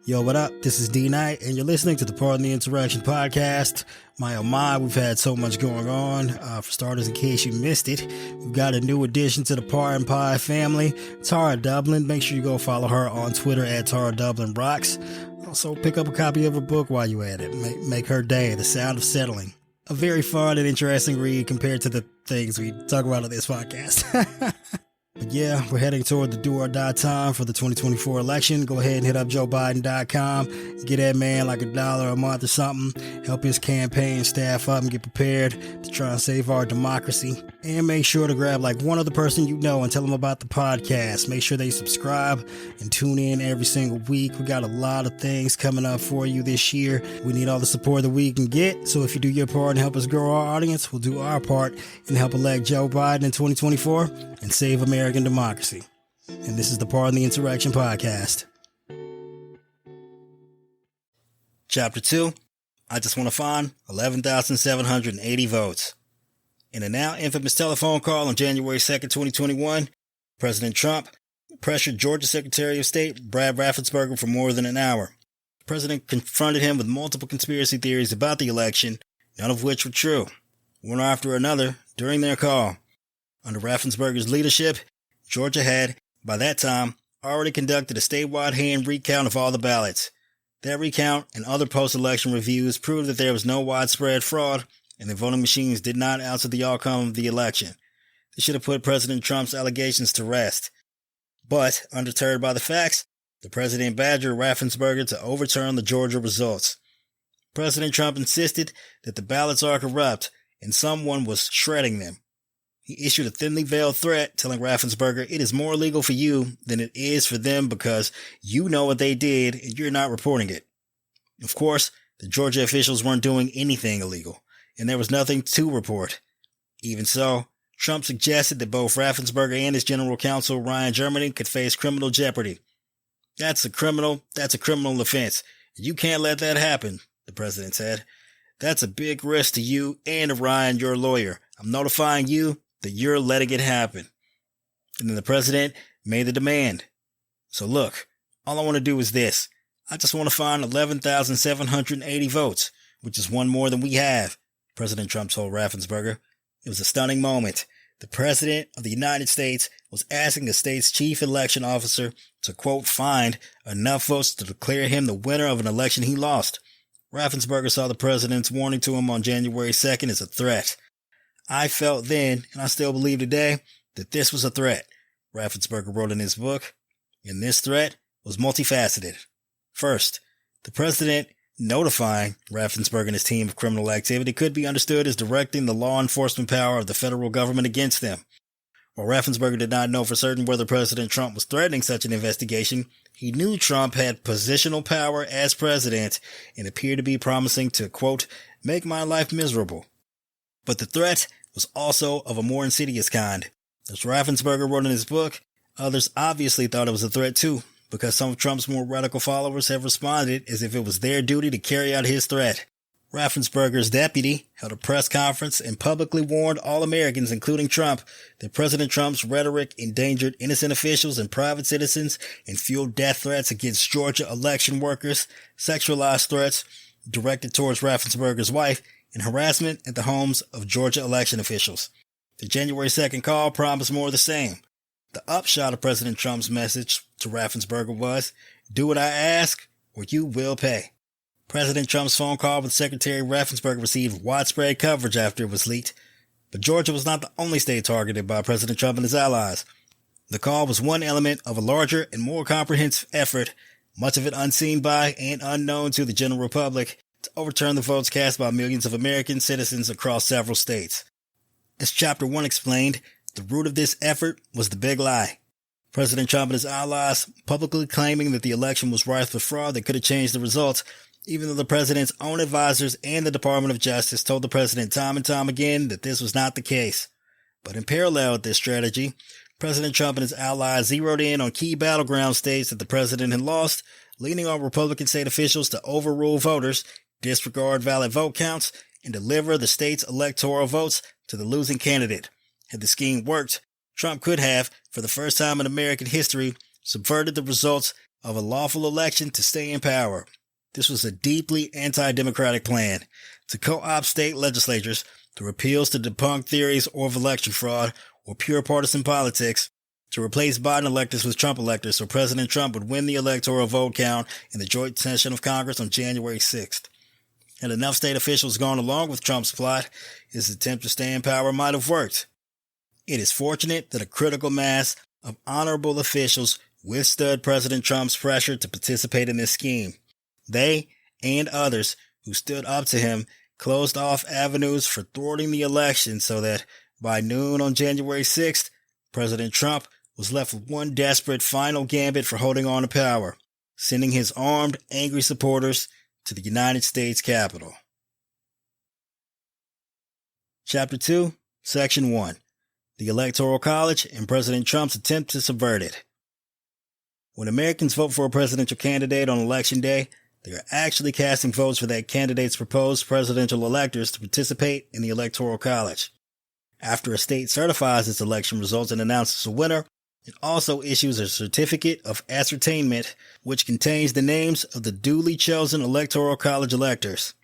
Yo, what up? This is D Knight, and you're listening to the Pardon the Interaction podcast. My oh my, we've had so much going on. For starters, in case you missed it, we've got a new addition to the Pardon Pie family, Tara Dublin. Make sure you go follow her on Twitter at Tara Dublin Rocks. Also, pick up a copy of her book while you're at it. Make her day, The Sound of Settling. A very fun and interesting read compared to the things we talk about on this podcast. But yeah, we're heading toward the do or die time for the 2024 election. Go ahead and hit up JoeBiden.com. Get that man like $1 a month or something. Help his campaign staff up and get prepared to try and save our democracy. And make sure to grab like one other person you know and tell them about the podcast. Make sure they subscribe and tune in every single week. We got a lot of things coming up for you this year. We need all the support that we can get. So if you do your part and help us grow our audience, we'll do our part and help elect Joe Biden in 2024 and save American democracy. And this is the Pardon the Interaction podcast. Chapter 2, I just want to find 11,780 votes. In a now infamous telephone call on January 2nd, 2021, President Trump pressured Georgia Secretary of State Brad Raffensperger for more than an hour. The president confronted him with multiple conspiracy theories about the election, none of which were true. One after another, during their call. Under Raffensperger's leadership, Georgia had, by that time, already conducted a statewide hand recount of all the ballots. That recount and other post-election reviews proved that there was no widespread fraud and the voting machines did not alter the outcome of the election. They should have put President Trump's allegations to rest. But, undeterred by the facts, the president badgered Raffensperger to overturn the Georgia results. President Trump insisted that the ballots are corrupt and someone was shredding them. He issued a thinly veiled threat telling Raffensperger it is more illegal for you than it is for them because you know what they did and you're not reporting it. Of course, the Georgia officials weren't doing anything illegal, and there was nothing to report. Even so, Trump suggested that both Raffensperger and his general counsel, Ryan Germany, could face criminal jeopardy. That's a criminal offense. You can't let that happen, the president said. That's a big risk to you and to Ryan, your lawyer. I'm notifying you that you're letting it happen. And then the president made the demand. So look, all I want to do is this. I just want to find 11,780 votes, which is one more than we have, President Trump told Raffensperger. It was a stunning moment. The president of the United States was asking the state's chief election officer to, quote, find enough votes to declare him the winner of an election he lost. Raffensperger saw the president's warning to him on January 2nd as a threat. I felt then, and I still believe today, that this was a threat, Raffensperger wrote in his book, and this threat was multifaceted. First, the president notifying Raffensperger and his team of criminal activity could be understood as directing the law enforcement power of the federal government against them. While Raffensperger did not know for certain whether President Trump was threatening such an investigation, he knew Trump had positional power as president and appeared to be promising to, quote, make my life miserable. But the threat was also of a more insidious kind. As Raffensperger wrote in his book, others obviously thought it was a threat too, because some of Trump's more radical followers have responded as if it was their duty to carry out his threat. Raffensperger's deputy held a press conference and publicly warned all Americans, including Trump, that President Trump's rhetoric endangered innocent officials and private citizens and fueled death threats against Georgia election workers, sexualized threats directed towards Raffensperger's wife, and harassment at the homes of Georgia election officials. The January 2nd call promised more of the same. The upshot of President Trump's message to Raffensperger was, do what I ask or you will pay. President Trump's phone call with Secretary Raffensperger received widespread coverage after it was leaked, but Georgia was not the only state targeted by President Trump and his allies. The call was one element of a larger and more comprehensive effort, much of it unseen by and unknown to the general public, to overturn the votes cast by millions of American citizens across several states. As Chapter 1 explained, the root of this effort was the big lie. President Trump and his allies publicly claiming that the election was rife with fraud that could have changed the results, even though the president's own advisors and the Department of Justice told the president time and time again that this was not the case. But in parallel with this strategy, President Trump and his allies zeroed in on key battleground states that the president had lost, leaning on Republican state officials to overrule voters, disregard valid vote counts, and deliver the state's electoral votes to the losing candidate. Had the scheme worked, Trump could have, for the first time in American history, subverted the results of a lawful election to stay in power. This was a deeply anti-democratic plan to co-opt state legislatures through appeals to debunk theories of election fraud or pure partisan politics, to replace Biden electors with Trump electors so President Trump would win the electoral vote count in the joint session of Congress on January 6th. Had enough state officials gone along with Trump's plot, his attempt to stay in power might have worked. It is fortunate that a critical mass of honorable officials withstood President Trump's pressure to participate in this scheme. They, and others who stood up to him, closed off avenues for thwarting the election so that by noon on January 6th, President Trump was left with one desperate final gambit for holding on to power, sending his armed, angry supporters to the United States Capitol. Chapter 2, Section 1. The Electoral College and President Trump's attempt to subvert it. When Americans vote for a presidential candidate on Election Day, they are actually casting votes for that candidate's proposed presidential electors to participate in the Electoral College. After a state certifies its election results and announces a winner, it also issues a certificate of ascertainment, which contains the names of the duly chosen Electoral College electors.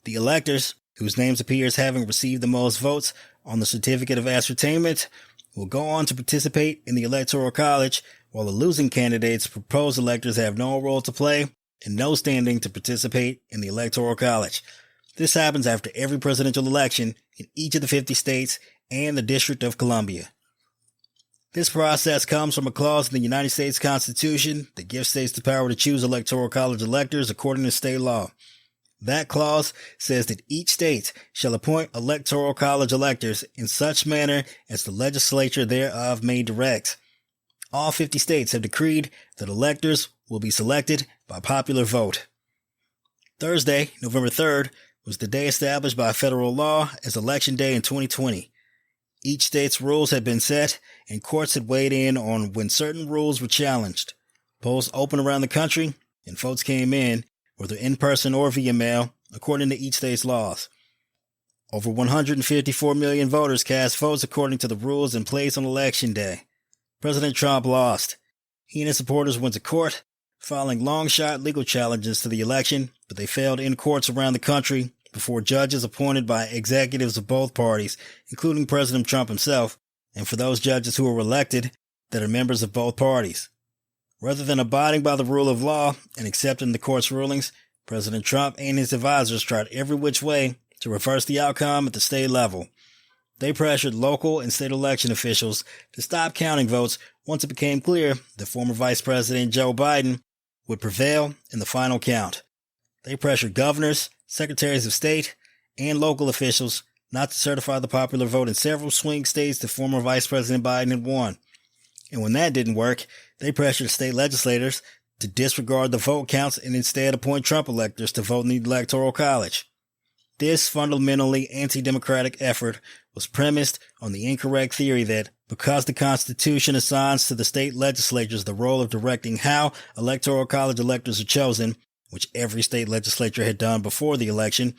The electors, whose names appear as having received the most votes on the certificate of ascertainment, will go on to participate in the Electoral College, while the losing candidate's proposed electors have no role to play and no standing to participate in the Electoral College. This happens after every presidential election in each of the 50 states and the District of Columbia. This process comes from a clause in the United States Constitution that gives states the power to choose Electoral College electors according to state law. That clause says that each state shall appoint Electoral College electors in such manner as the legislature thereof may direct. All 50 states have decreed that electors will be selected by popular vote. Thursday, November 3rd, was the day established by federal law as Election Day in 2020. Each state's rules had been set, and courts had weighed in on when certain rules were challenged. Polls opened around the country, and votes came in, whether in person or via mail, according to each state's laws. Over 154 million voters cast votes according to the rules in place on Election Day. President Trump lost. He and his supporters went to court, filing long-shot legal challenges to the election, but they failed in courts around the country before judges appointed by executives of both parties, including President Trump himself, and for those judges who were elected that are members of both parties. Rather than abiding by the rule of law and accepting the court's rulings, President Trump and his advisors tried every which way to reverse the outcome at the state level. They pressured local and state election officials to stop counting votes once it became clear that former Vice President Joe Biden would prevail in the final count. They pressured governors, secretaries of state, and local officials not to certify the popular vote in several swing states that former Vice President Biden had won. And when that didn't work, they pressured state legislators to disregard the vote counts and instead appoint Trump electors to vote in the Electoral College. This fundamentally anti-democratic effort was premised on the incorrect theory that because the Constitution assigns to the state legislatures the role of directing how Electoral College electors are chosen, which every state legislature had done before the election,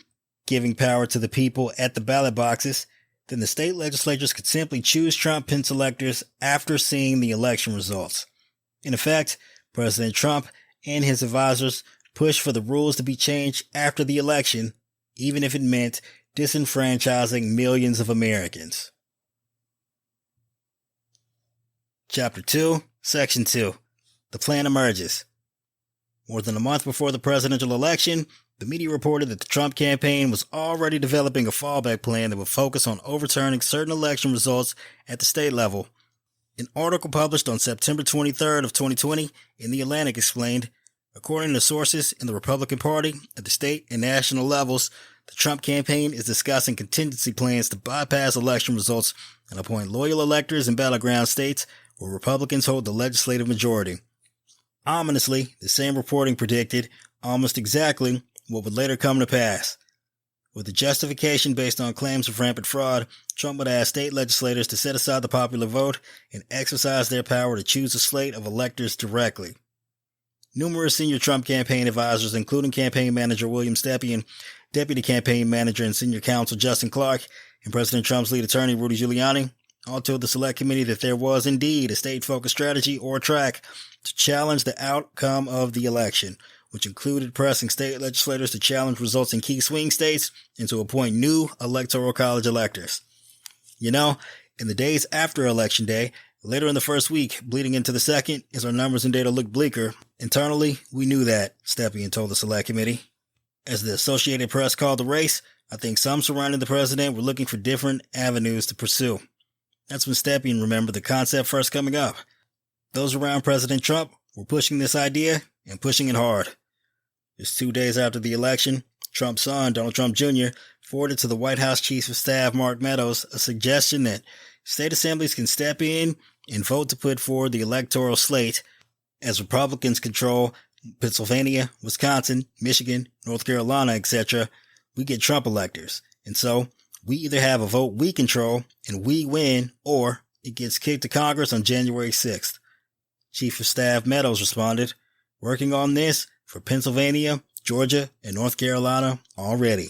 giving power to the people at the ballot boxes, then the state legislatures could simply choose Trump-Pence electors after seeing the election results. In effect, President Trump and his advisors pushed for the rules to be changed after the election, even if it meant disenfranchising millions of Americans. Chapter 2, Section 2. The plan emerges. More than a month before the presidential election, the media reported that the Trump campaign was already developing a fallback plan that would focus on overturning certain election results at the state level. An article published on September 23rd of 2020 in The Atlantic explained, according to sources in the Republican Party at the state and national levels, the Trump campaign is discussing contingency plans to bypass election results and appoint loyal electors in battleground states where Republicans hold the legislative majority. Ominously, the same reporting predicted almost exactly what would later come to pass. With the justification based on claims of rampant fraud, Trump would ask state legislators to set aside the popular vote and exercise their power to choose a slate of electors directly. Numerous senior Trump campaign advisors, including campaign manager William Stepien, deputy campaign manager and senior counsel Justin Clark, and President Trump's lead attorney Rudy Giuliani, all told the select committee that there was indeed a state-focused strategy or track to challenge the outcome of the election, which included pressing state legislators to challenge results in key swing states and to appoint new Electoral College electors. You know, in the days after Election Day, later in the first week, bleeding into the second, as our numbers and data looked bleaker, internally, we knew that, Stepien told the Select Committee. As the Associated Press called the race, I think some surrounding the president were looking for different avenues to pursue. That's when Stepien remembered the concept first coming up. Those around President Trump were pushing this idea and pushing it hard. Just 2 days after the election, Trump's son, Donald Trump Jr., forwarded to the White House Chief of Staff Mark Meadows a suggestion that state assemblies can step in and vote to put forward the electoral slate as Republicans control Pennsylvania, Wisconsin, Michigan, North Carolina, etc. We get Trump electors. And so we either have a vote we control and we win, or it gets kicked to Congress on January 6th. Chief of Staff Meadows responded, working on this for Pennsylvania, Georgia, and North Carolina already.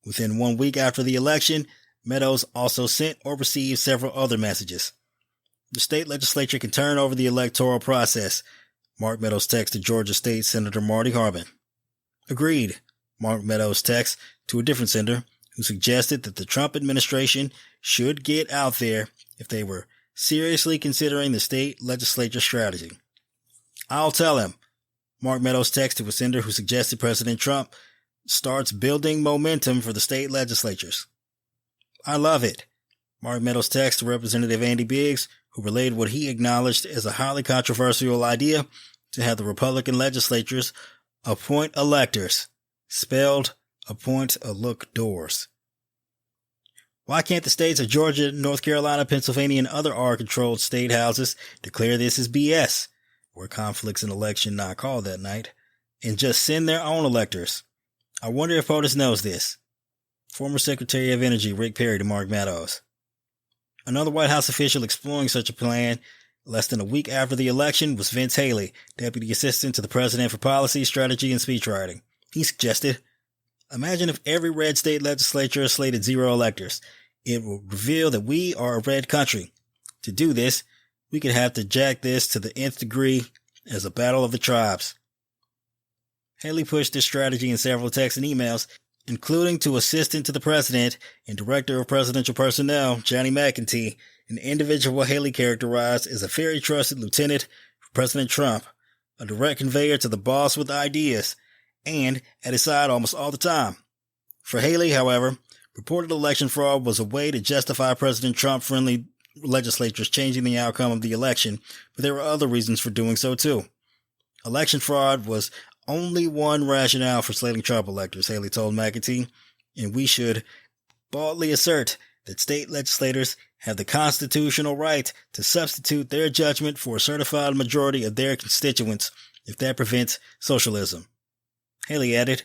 Within 1 week after the election, Meadows also sent or received several other messages. The state legislature can turn over the electoral process, Mark Meadows texted Georgia State Senator Marty Harbin. Agreed, Mark Meadows texted to a different senator who suggested that the Trump administration should get out there if they were seriously considering the state legislature strategy. I'll tell him, Mark Meadows texted to a senator who suggested President Trump starts building momentum for the state legislatures. I love it, Mark Meadows texted to Representative Andy Biggs, who relayed what he acknowledged as a highly controversial idea to have the Republican legislatures appoint electors, spelled appoint-a-look-doors. Why can't the states of Georgia, North Carolina, Pennsylvania, and other R-controlled state houses declare this as BS, where conflicts in election not called that night, and just send their own electors? I wonder if POTUS knows this. Former Secretary of Energy Rick Perry to Mark Meadows. Another White House official exploring such a plan less than a week after the election was Vince Haley, Deputy Assistant to the President for Policy, Strategy, and Speechwriting. He suggested, imagine if every red state legislature slated 0 electors. It would reveal that we are a red country. To do this, we could have to jack this to the nth degree as a battle of the tribes. Haley pushed this strategy in several texts and emails, including to Assistant to the President and Director of Presidential Personnel, Johnny McEntee, an individual Haley characterized as a very trusted lieutenant for President Trump, a direct conveyor to the boss with ideas, and at his side almost all the time. For Haley, however, reported election fraud was a way to justify President Trump-friendly legislatures changing the outcome of the election, but there were other reasons for doing so too. Election fraud was only one rationale for slating Trump electors, Haley told McEntee, and we should boldly assert that state legislators have the constitutional right to substitute their judgment for a certified majority of their constituents if that prevents socialism. Haley added,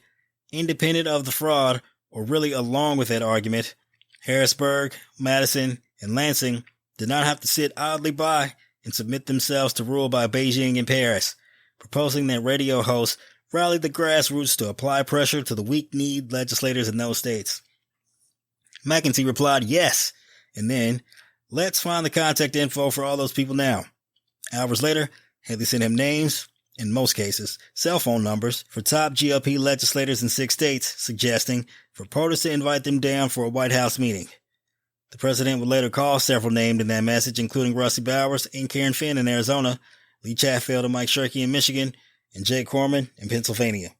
independent of the fraud, or really along with that argument, Harrisburg, Madison, and Lansing did not have to sit idly by and submit themselves to rule by Beijing and Paris, proposing that radio hosts rallied the grassroots to apply pressure to the weak-kneed legislators in those states. McEntee replied, yes, and then, let's find the contact info for all those people now. Hours later, Haley sent him names, in most cases, cell phone numbers for top GOP legislators in 6 states, suggesting for POTUS to invite them down for a White House meeting. The president would later call several named in that message, including Rusty Bowers and Karen Finn in Arizona, Lee Chatfield and Mike Shirkey in Michigan, and Jay Corman in Pennsylvania.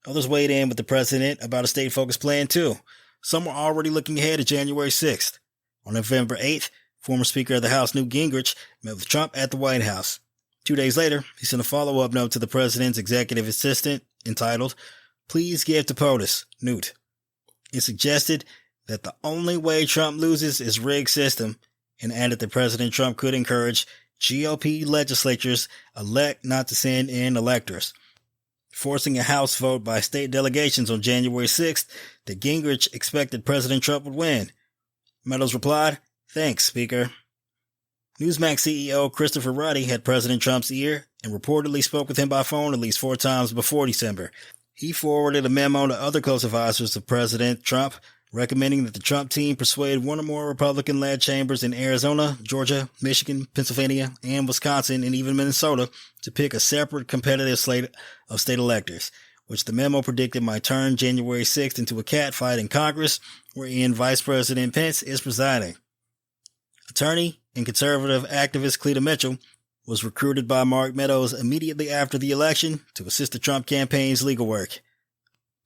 Others weighed in with the president about a state-focused plan, too. Some were already looking ahead to January 6th. On November 8th, former Speaker of the House Newt Gingrich met with Trump at the White House. 2 days later, he sent a follow-up note to the president's executive assistant entitled, Please give to POTUS, Newt. It suggested that the only way Trump loses is rigged system, and added that President Trump could encourage GOP legislatures elect not to send in electors, forcing a House vote by state delegations on January 6th that Gingrich expected President Trump would win. Meadows replied, thanks, Speaker. Newsmax CEO Christopher Ruddy had President Trump's ear and reportedly spoke with him by phone at least 4 times before December. He forwarded a memo to other close advisors of President Trump, recommending that the Trump team persuade one or more Republican-led chambers in Arizona, Georgia, Michigan, Pennsylvania, and Wisconsin, and even Minnesota to pick a separate competitive slate of state electors, which the memo predicted might turn January 6th into a catfight in Congress, wherein Vice President Pence is presiding. Attorney and conservative activist Cleta Mitchell was recruited by Mark Meadows immediately after the election to assist the Trump campaign's legal work.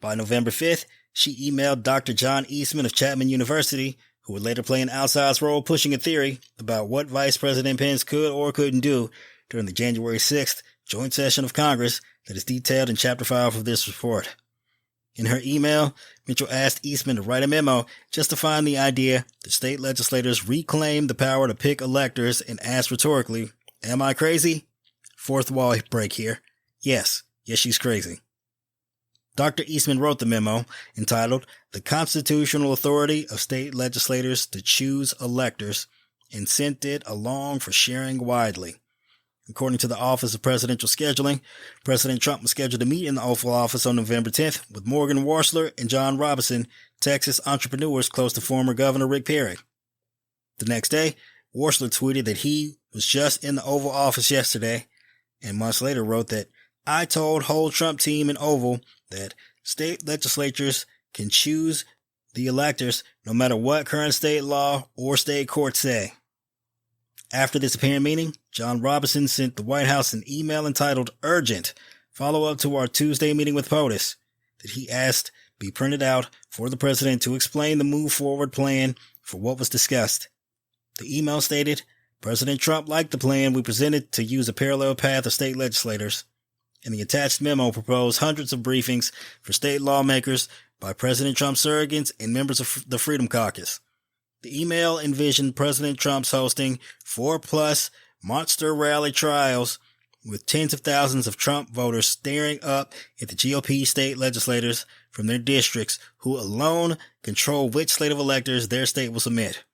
By November 5th, she emailed Dr. John Eastman of Chapman University, who would later play an outsized role pushing a theory about what Vice President Pence could or couldn't do during the January 6th joint session of Congress that is detailed in Chapter 5 of this report. In her email, Mitchell asked Eastman to write a memo justifying the idea that state legislators reclaim the power to pick electors and asked rhetorically, "Am I crazy?" Fourth wall break here. Yes, she's crazy. Dr. Eastman wrote the memo entitled "The Constitutional Authority of State Legislators to Choose Electors" and sent it along for sharing widely. According to the Office of Presidential Scheduling, President Trump was scheduled to meet in the Oval Office on November 10th with Morgan Warsler and John Robinson, Texas entrepreneurs close to former Governor Rick Perry. The next day, Warsler tweeted that he was just in the Oval Office yesterday, and months later wrote that, "I told whole Trump team in Oval that state legislatures can choose the electors no matter what current state law or state courts say." After this apparent meeting, John Robinson sent the White House an email entitled "Urgent, follow-up to our Tuesday meeting with POTUS," that he asked be printed out for the president to explain the move-forward plan for what was discussed. The email stated, "President Trump liked the plan we presented to use a parallel path of state legislators," and the attached memo proposed hundreds of briefings for state lawmakers by President Trump's surrogates and members of the Freedom Caucus. The email envisioned President Trump's hosting 4+ monster rally trials with tens of thousands of Trump voters staring up at the GOP state legislators from their districts who alone control which slate of electors their state will submit.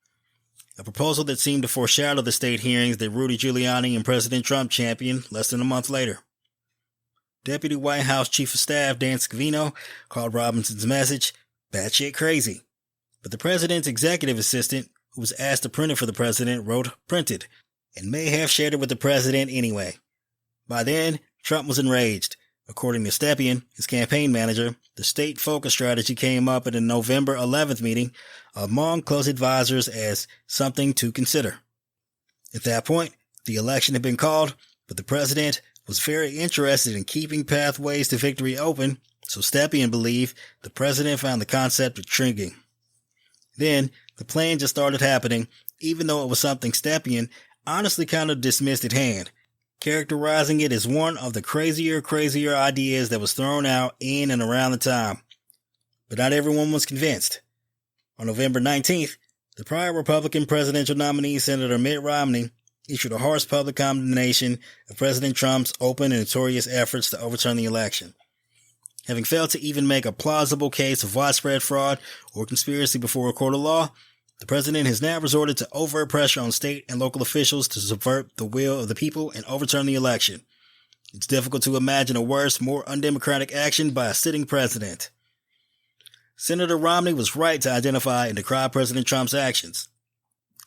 A proposal that seemed to foreshadow the state hearings that Rudy Giuliani and President Trump championed less than a month later. Deputy White House Chief of Staff Dan Scavino called Robinson's message "batshit crazy." But the president's executive assistant, who was asked to print it for the president, wrote "printed," and may have shared it with the president anyway. By then, Trump was enraged. According to Stepien, his campaign manager, the state focus strategy came up at a November 11th meeting among close advisors as something to consider. At that point, the election had been called, but the president was very interested in keeping pathways to victory open, so Stepien believed the president found the concept intriguing. Then, the plan just started happening, even though it was something Stepien honestly kind of dismissed at hand, characterizing it as one of the crazier ideas that was thrown out in and around the time. But not everyone was convinced. On November 19th, the prior Republican presidential nominee, Senator Mitt Romney, issued a harsh public condemnation of President Trump's open and notorious efforts to overturn the election. Having failed to even make a plausible case of widespread fraud or conspiracy before a court of law, the president has now resorted to overt pressure on state and local officials to subvert the will of the people and overturn the election. It's difficult to imagine a worse, more undemocratic action by a sitting president. Senator Romney was right to identify and decry President Trump's actions.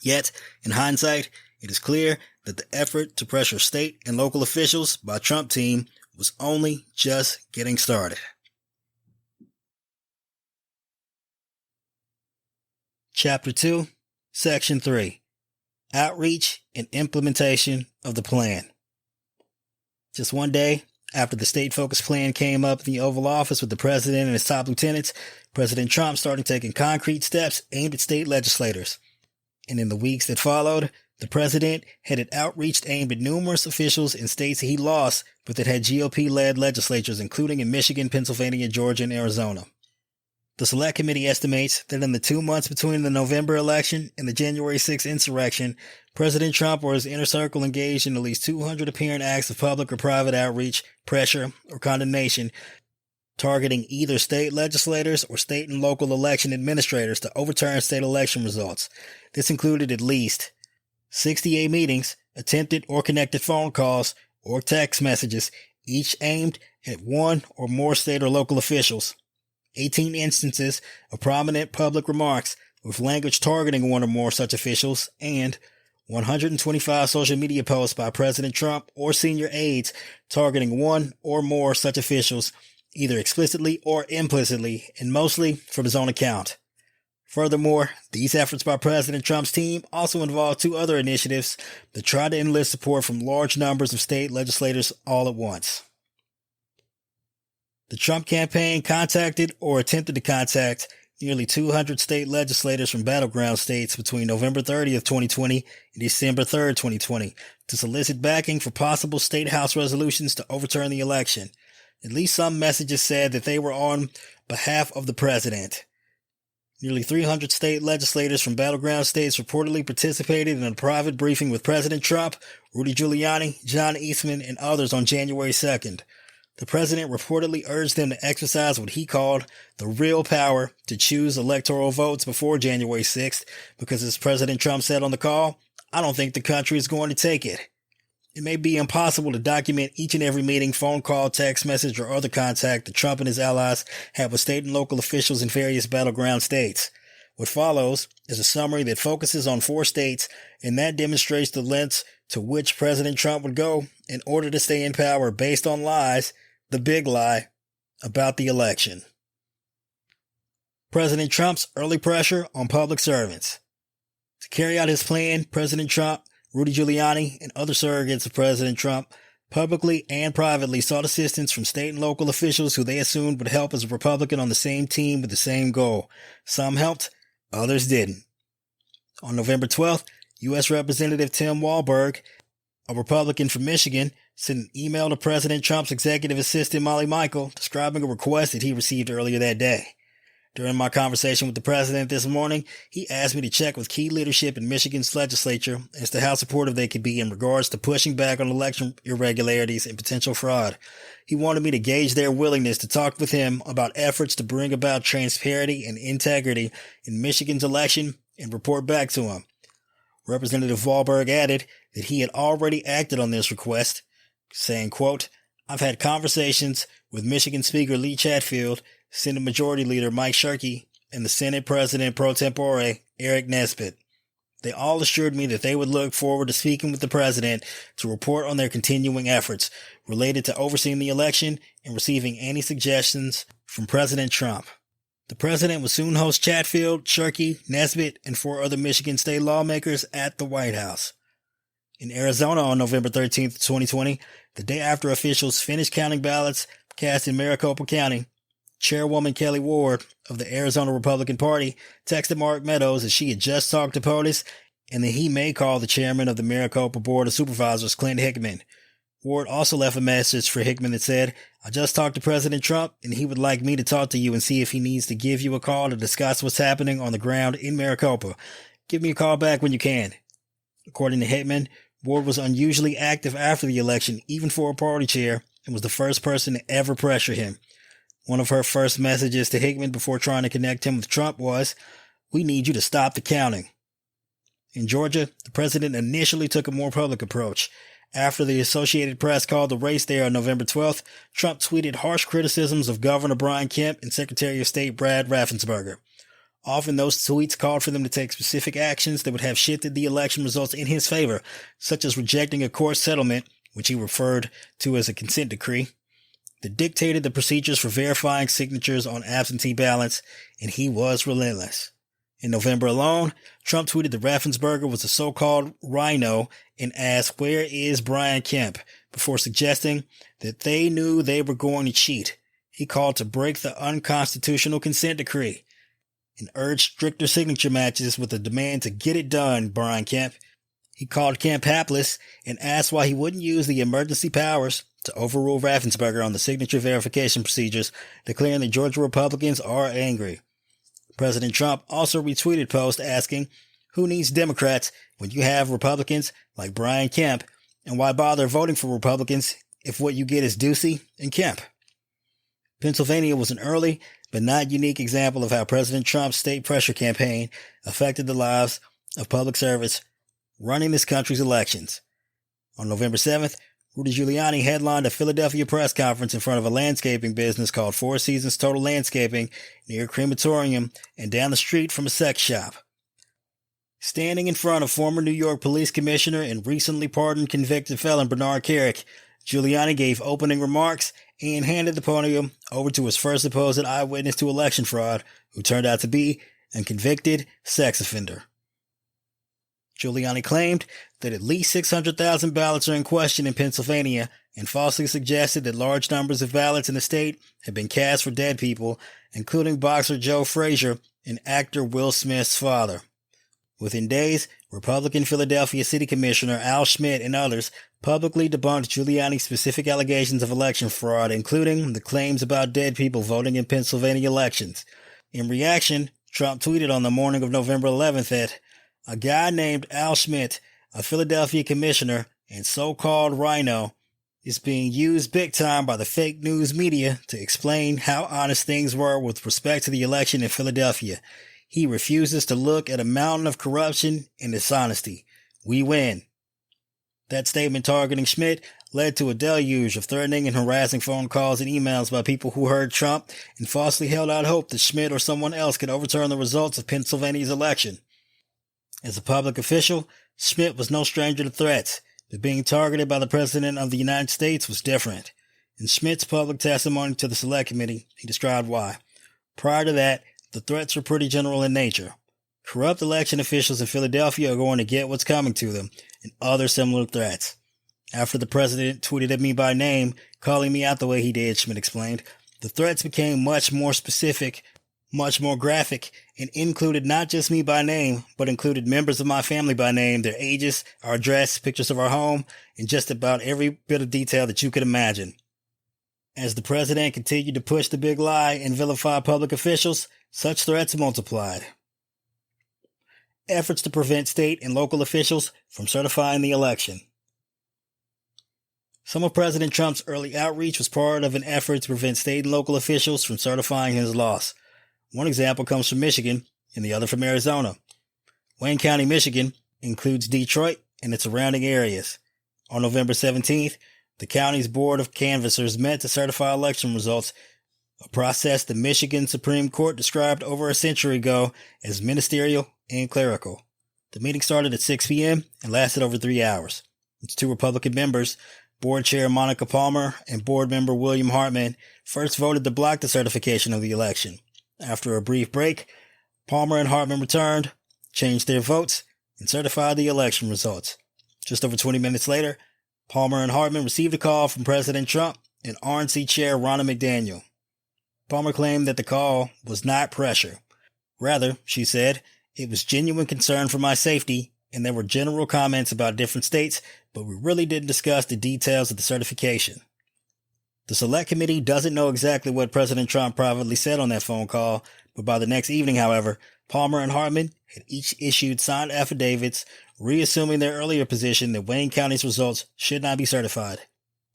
Yet, in hindsight, it is clear that the effort to pressure state and local officials by Trump team was only just getting started. Chapter 2, Section 3, Outreach and Implementation of the Plan. Just one day after the state focus plan came up in the Oval Office with the president and his top lieutenants, President Trump started taking concrete steps aimed at state legislators. And in the weeks that followed, the president headed outreach aimed at numerous officials in states he lost, but that had GOP-led legislatures, including in Michigan, Pennsylvania, Georgia, and Arizona. The Select Committee estimates that in the 2 months between the November election and the January 6th insurrection, President Trump or his inner circle engaged in at least 200 apparent acts of public or private outreach, pressure, or condemnation, targeting either state legislators or state and local election administrators to overturn state election results. This included at least 68 meetings, attempted or connected phone calls, or text messages, each aimed at one or more state or local officials. 18 instances of prominent public remarks with language targeting one or more such officials, and 125 social media posts by President Trump or senior aides targeting one or more such officials, either explicitly or implicitly, and mostly from his own account. Furthermore, these efforts by President Trump's team also involve two other initiatives that try to enlist support from large numbers of state legislators all at once. The Trump campaign contacted or attempted to contact nearly 200 state legislators from battleground states between November 30th, 2020 and December 3rd, 2020 to solicit backing for possible state house resolutions to overturn the election. At least some messages said that they were on behalf of the president. Nearly 300 state legislators from battleground states reportedly participated in a private briefing with President Trump, Rudy Giuliani, John Eastman, and others on January 2nd. The president reportedly urged them to exercise what he called the real power to choose electoral votes before January 6th because, as President Trump said on the call, "I don't think the country is going to take it." It may be impossible to document each and every meeting, phone call, text message, or other contact that Trump and his allies had with state and local officials in various battleground states. What follows is a summary that focuses on 4 states, and that demonstrates the lengths to which President Trump would go in order to stay in power based on lies, the big lie, about the election. President Trump's early pressure on public servants. To carry out his plan, President Trump, Rudy Giuliani, and other surrogates of President Trump publicly and privately sought assistance from state and local officials who they assumed would help as a Republican on the same team with the same goal. Some helped, others didn't. On November 12th, U.S. Representative Tim Walberg, a Republican from Michigan, sent an email to President Trump's executive assistant Molly Michael describing a request that he received earlier that day. During my conversation with the president this morning, he asked me to check with key leadership in Michigan's legislature as to how supportive they could be in regards to pushing back on election irregularities and potential fraud. He wanted me to gauge their willingness to talk with him about efforts to bring about transparency and integrity in Michigan's election and report back to him. Representative Walberg added that he had already acted on this request, saying, quote, "I've had conversations with Michigan Speaker Lee Chatfield, Senate Majority Leader Mike Shirkey, and the Senate President pro tempore Eric Nesbitt. They all assured me that they would look forward to speaking with the president to report on their continuing efforts related to overseeing the election and receiving any suggestions from President Trump." The president will soon host Chatfield, Shirkey, Nesbitt, and 4 other Michigan state lawmakers at the White House. In Arizona on November 13th, 2020, the day after officials finished counting ballots cast in Maricopa County, Chairwoman Kelly Ward of the Arizona Republican Party texted Mark Meadows that she had just talked to POTUS and that he may call the chairman of the Maricopa Board of Supervisors, Clint Hickman. Ward also left a message for Hickman that said, "I just talked to President Trump and he would like me to talk to you and see if he needs to give you a call to discuss what's happening on the ground in Maricopa. Give me a call back when you can." According to Hickman, Ward was unusually active after the election, even for a party chair, and was the first person to ever pressure him. One of her first messages to Hickman before trying to connect him with Trump was, "We need you to stop the counting." In Georgia, the president initially took a more public approach. After the Associated Press called the race there on November 12th, Trump tweeted harsh criticisms of Governor Brian Kemp and Secretary of State Brad Raffensperger. Often those tweets called for them to take specific actions that would have shifted the election results in his favor, such as rejecting a court settlement, which he referred to as a consent decree, that dictated the procedures for verifying signatures on absentee ballots, and he was relentless. In November alone, Trump tweeted that Raffensperger was a so-called rhino and asked, "Where is Brian Kemp?" before suggesting that they knew they were going to cheat. He called to break the unconstitutional consent decree and urged stricter signature matches with a demand to get it done, Brian Kemp. He called Kemp hapless and asked why he wouldn't use the emergency powers to overrule Raffensperger on the signature verification procedures, declaring that Georgia Republicans are angry. President Trump also retweeted posts asking, "Who needs Democrats when you have Republicans like Brian Kemp, and why bother voting for Republicans if what you get is Ducey and Kemp?" Pennsylvania was an early but not unique example of how President Trump's state pressure campaign affected the lives of public servants running this country's elections. On November 7th, Rudy Giuliani headlined a Philadelphia press conference in front of a landscaping business called Four Seasons Total Landscaping near a crematorium and down the street from a sex shop. Standing in front of former New York Police Commissioner and recently pardoned convicted felon Bernard Kerik, Giuliani gave opening remarks and handed the podium over to his first supposed eyewitness to election fraud, who turned out to be a convicted sex offender. Giuliani claimed that at least 600,000 ballots are in question in Pennsylvania and falsely suggested that large numbers of ballots in the state had been cast for dead people, including boxer Joe Frazier and actor Will Smith's father. Within days, Republican Philadelphia City Commissioner Al Schmidt and others publicly debunked Giuliani's specific allegations of election fraud, including the claims about dead people voting in Pennsylvania elections. In reaction, Trump tweeted on the morning of November 11th that a guy named Al Schmidt, a Philadelphia commissioner and so-called rhino, is being used big time by the fake news media to explain how honest things were with respect to the election in Philadelphia. He refuses to look at a mountain of corruption and dishonesty. We win. That statement targeting Schmidt led to a deluge of threatening and harassing phone calls and emails by people who heard Trump and falsely held out hope that Schmidt or someone else could overturn the results of Pennsylvania's election. As a public official, Schmidt was no stranger to threats, but being targeted by the President of the United States was different. In Schmidt's public testimony to the Select Committee, he described why. Prior to that, the threats were pretty general in nature. Corrupt election officials in Philadelphia are going to get what's coming to them, and other similar threats. After the president tweeted at me by name, calling me out the way he did, Schmidt explained, the threats became much more specific, much more graphic, and included not just me by name, but included members of my family by name, their ages, our address, pictures of our home, and just about every bit of detail that you could imagine. As the president continued to push the big lie and vilify public officials, such threats multiplied. Efforts to prevent state and local officials from certifying the election. Some of President Trump's early outreach was part of an effort to prevent state and local officials from certifying his loss. One example comes from Michigan and the other from Arizona. Wayne County, Michigan includes Detroit and its surrounding areas. On November 17th, the county's board of canvassers met to certify election results, a process the Michigan Supreme Court described over a century ago as ministerial and clerical. The meeting started at 6 p.m. and lasted over 3 hours. Its two Republican members, Board Chair Monica Palmer and Board Member William Hartman, first voted to block the certification of the election. After a brief break, Palmer and Hartman returned, changed their votes, and certified the election results. Just over 20 minutes later, Palmer and Hartman received a call from President Trump and RNC Chair Ronna McDaniel. Palmer claimed that the call was not pressure. Rather, she said, it was genuine concern for my safety, and there were general comments about different states, but we really didn't discuss the details of the certification. The Select Committee doesn't know exactly what President Trump privately said on that phone call, but by the next evening, however, Palmer and Hartman had each issued signed affidavits reassuming their earlier position that Wayne County's results should not be certified.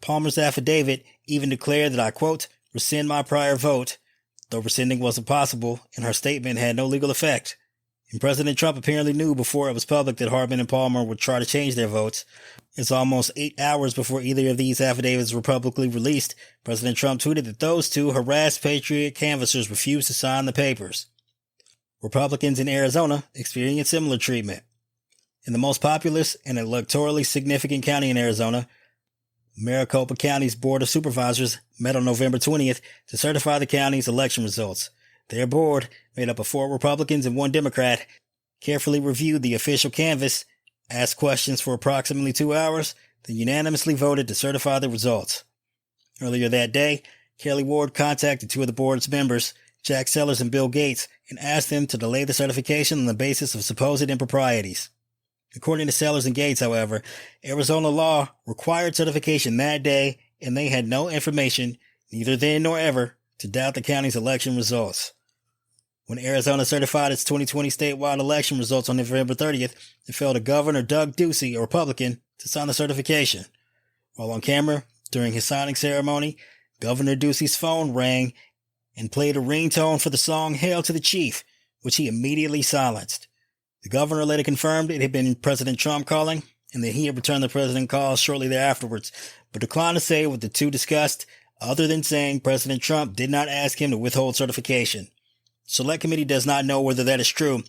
Palmer's affidavit even declared that I, quote, rescind my prior vote, though rescinding wasn't possible, and her statement had no legal effect. And President Trump apparently knew before it was public that Hartman and Palmer would try to change their votes. It's almost 8 hours before either of these affidavits were publicly released. President Trump tweeted that those two harassed Patriot canvassers refused to sign the papers. Republicans in Arizona experienced similar treatment. In the most populous and electorally significant county in Arizona, Maricopa County's Board of Supervisors met on November 20th to certify the county's election results. Their board, made up of 4 Republicans and 1 Democrat, carefully reviewed the official canvass, asked questions for approximately 2 hours, then unanimously voted to certify the results. Earlier that day, Kelly Ward contacted 2 of the board's members, Jack Sellers and Bill Gates, and asked them to delay the certification on the basis of supposed improprieties. According to Sellers and Gates, however, Arizona law required certification that day, and they had no information, neither then nor ever, to doubt the county's election results. When Arizona certified its 2020 statewide election results on November 30th, it fell to Governor Doug Ducey, a Republican, to sign the certification. While on camera, during his signing ceremony, Governor Ducey's phone rang and played a ringtone for the song Hail to the Chief, which he immediately silenced. The governor later confirmed it had been President Trump calling, and that he had returned the president's call shortly thereafterwards, but declined to say what the two discussed, other than saying President Trump did not ask him to withhold certification. The Select Committee does not know whether that is true,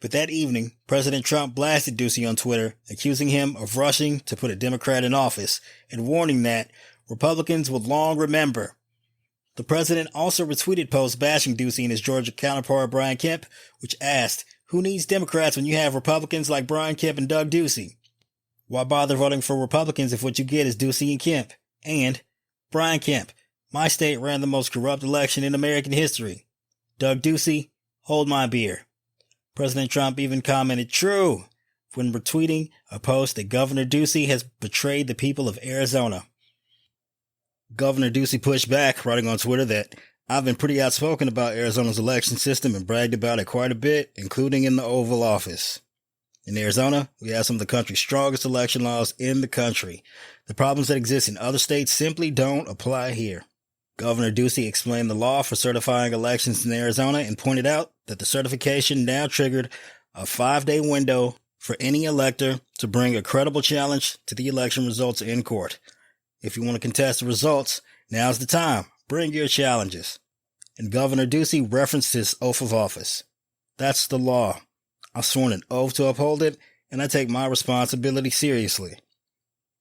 but that evening, President Trump blasted Ducey on Twitter, accusing him of rushing to put a Democrat in office and warning that Republicans will long remember. The president also retweeted posts bashing Ducey and his Georgia counterpart Brian Kemp, which asked, "Who needs Democrats when you have Republicans like Brian Kemp and Doug Ducey? Why bother voting for Republicans if what you get is Ducey and Kemp?" And, Brian Kemp, "My state ran the most corrupt election in American history. Doug Ducey, hold my beer." President Trump even commented, "True," when retweeting a post that Governor Ducey has betrayed the people of Arizona. Governor Ducey pushed back, writing on Twitter that, "I've been pretty outspoken about Arizona's election system and bragged about it quite a bit, including in the Oval Office. In Arizona, we have some of the country's strongest election laws in the country. The problems that exist in other states simply don't apply here." Governor Ducey explained the law for certifying elections in Arizona and pointed out that the certification now triggered a 5-day window for any elector to bring a credible challenge to the election results in court. If you want to contest the results, now's the time. Bring your challenges. And Governor Ducey referenced his oath of office. "That's the law. I've sworn an oath to uphold it, and I take my responsibility seriously."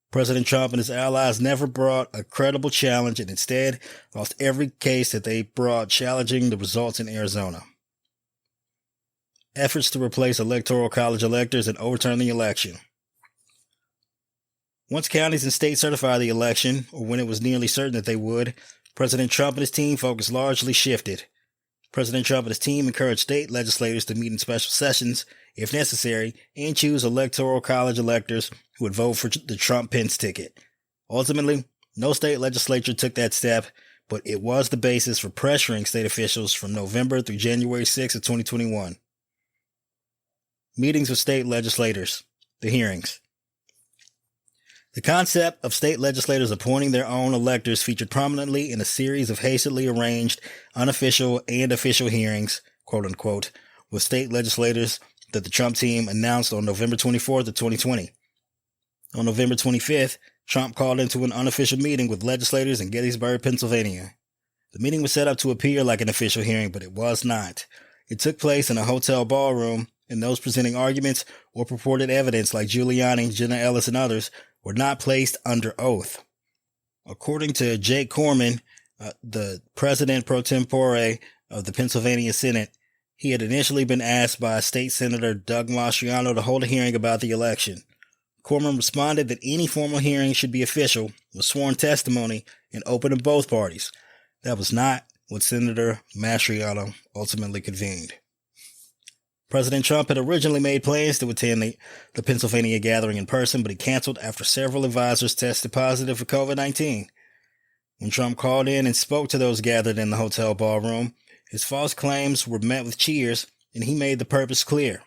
President Trump and his allies never brought a credible challenge and instead lost every case that they brought challenging the results in Arizona. Efforts to replace Electoral College electors and overturn the election. Once counties and states certified the election, or when it was nearly certain that they would, President Trump and his team focus largely shifted. President Trump and his team encouraged state legislators to meet in special sessions, if necessary, and choose Electoral College electors who would vote for the Trump-Pence ticket. Ultimately, no state legislature took that step, but it was the basis for pressuring state officials from November through January 6 of 2021. Meetings with state legislators. The hearings. The concept of state legislators appointing their own electors featured prominently in a series of hastily arranged, unofficial and official hearings, quote-unquote, with state legislators that the Trump team announced on November 24th of 2020. On November 25th, Trump called into an unofficial meeting with legislators in Gettysburg, Pennsylvania. The meeting was set up to appear like an official hearing, but it was not. It took place in a hotel ballroom, and those presenting arguments or purported evidence like Giuliani, Jenna Ellis, and others were not placed under oath. According to Jake Corman, the president pro tempore of the Pennsylvania Senate, he had initially been asked by State Senator Doug Mastriano to hold a hearing about the election. Corman responded that any formal hearing should be official, with sworn testimony, and open to both parties. That was not what Senator Mastriano ultimately convened. President Trump had originally made plans to attend the Pennsylvania gathering in person, but he canceled after several advisors tested positive for COVID-19. When Trump called in and spoke to those gathered in the hotel ballroom, his false claims were met with cheers, and he made the purpose clear.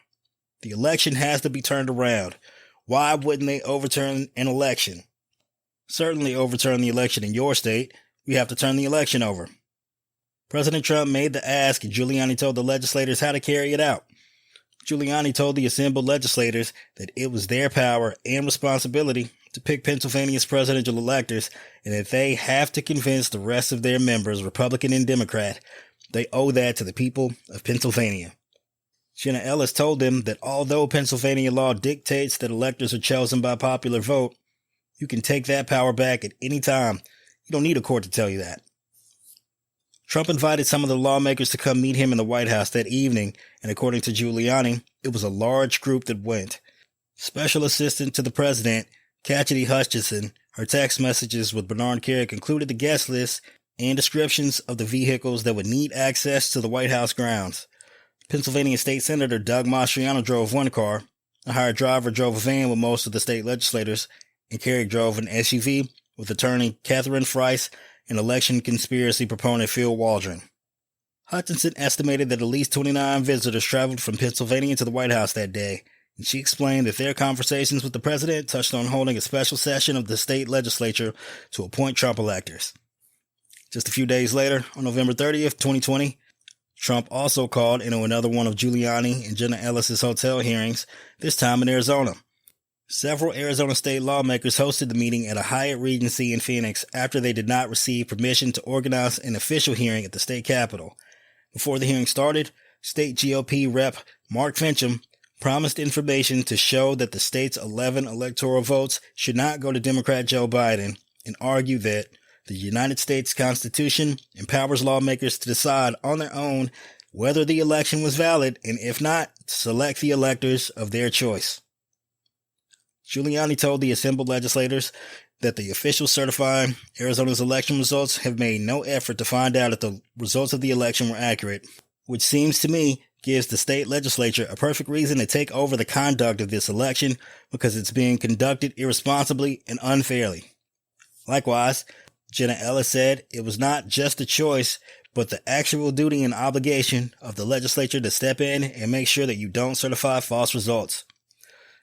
The election has to be turned around. Why wouldn't they overturn an election? Certainly overturn the election in your state. We have to turn the election over. President Trump made the ask, and Giuliani told the legislators how to carry it out. Giuliani told the assembled legislators that it was their power and responsibility to pick Pennsylvania's presidential electors, and that they have to convince the rest of their members, Republican and Democrat, they owe that to the people of Pennsylvania. Jenna Ellis told them that although Pennsylvania law dictates that electors are chosen by popular vote, you can take that power back at any time. You don't need a court to tell you that. Trump invited some of the lawmakers to come meet him in the White House that evening, and according to Giuliani, it was a large group that went. Special Assistant to the President, Cassidy Hutchinson, her text messages with Bernard Kerik included the guest list and descriptions of the vehicles that would need access to the White House grounds. Pennsylvania State Senator Doug Mastriano drove one car, a hired driver drove a van with most of the state legislators, and Kerik drove an SUV with attorney Catherine Friess and election conspiracy proponent Phil Waldron. Hutchinson estimated that at least 29 visitors traveled from Pennsylvania to the White House that day, and she explained that their conversations with the president touched on holding a special session of the state legislature to appoint Trump electors. Just a few days later, on November 30th, 2020, Trump also called into another one of Giuliani and Jenna Ellis' hotel hearings, this time in Arizona. Several Arizona state lawmakers hosted the meeting at a Hyatt Regency in Phoenix after they did not receive permission to organize an official hearing at the state capitol. Before the hearing started, state GOP Rep. Mark Fincham promised information to show that the state's 11 electoral votes should not go to Democrat Joe Biden and argued that the United States Constitution empowers lawmakers to decide on their own whether the election was valid and, if not, to select the electors of their choice. Giuliani told the assembled legislators that the officials certifying Arizona's election results have made no effort to find out if the results of the election were accurate, which seems to me gives the state legislature a perfect reason to take over the conduct of this election because it's being conducted irresponsibly and unfairly. Likewise, Jenna Ellis said it was not just a choice, but the actual duty and obligation of the legislature to step in and make sure that you don't certify false results.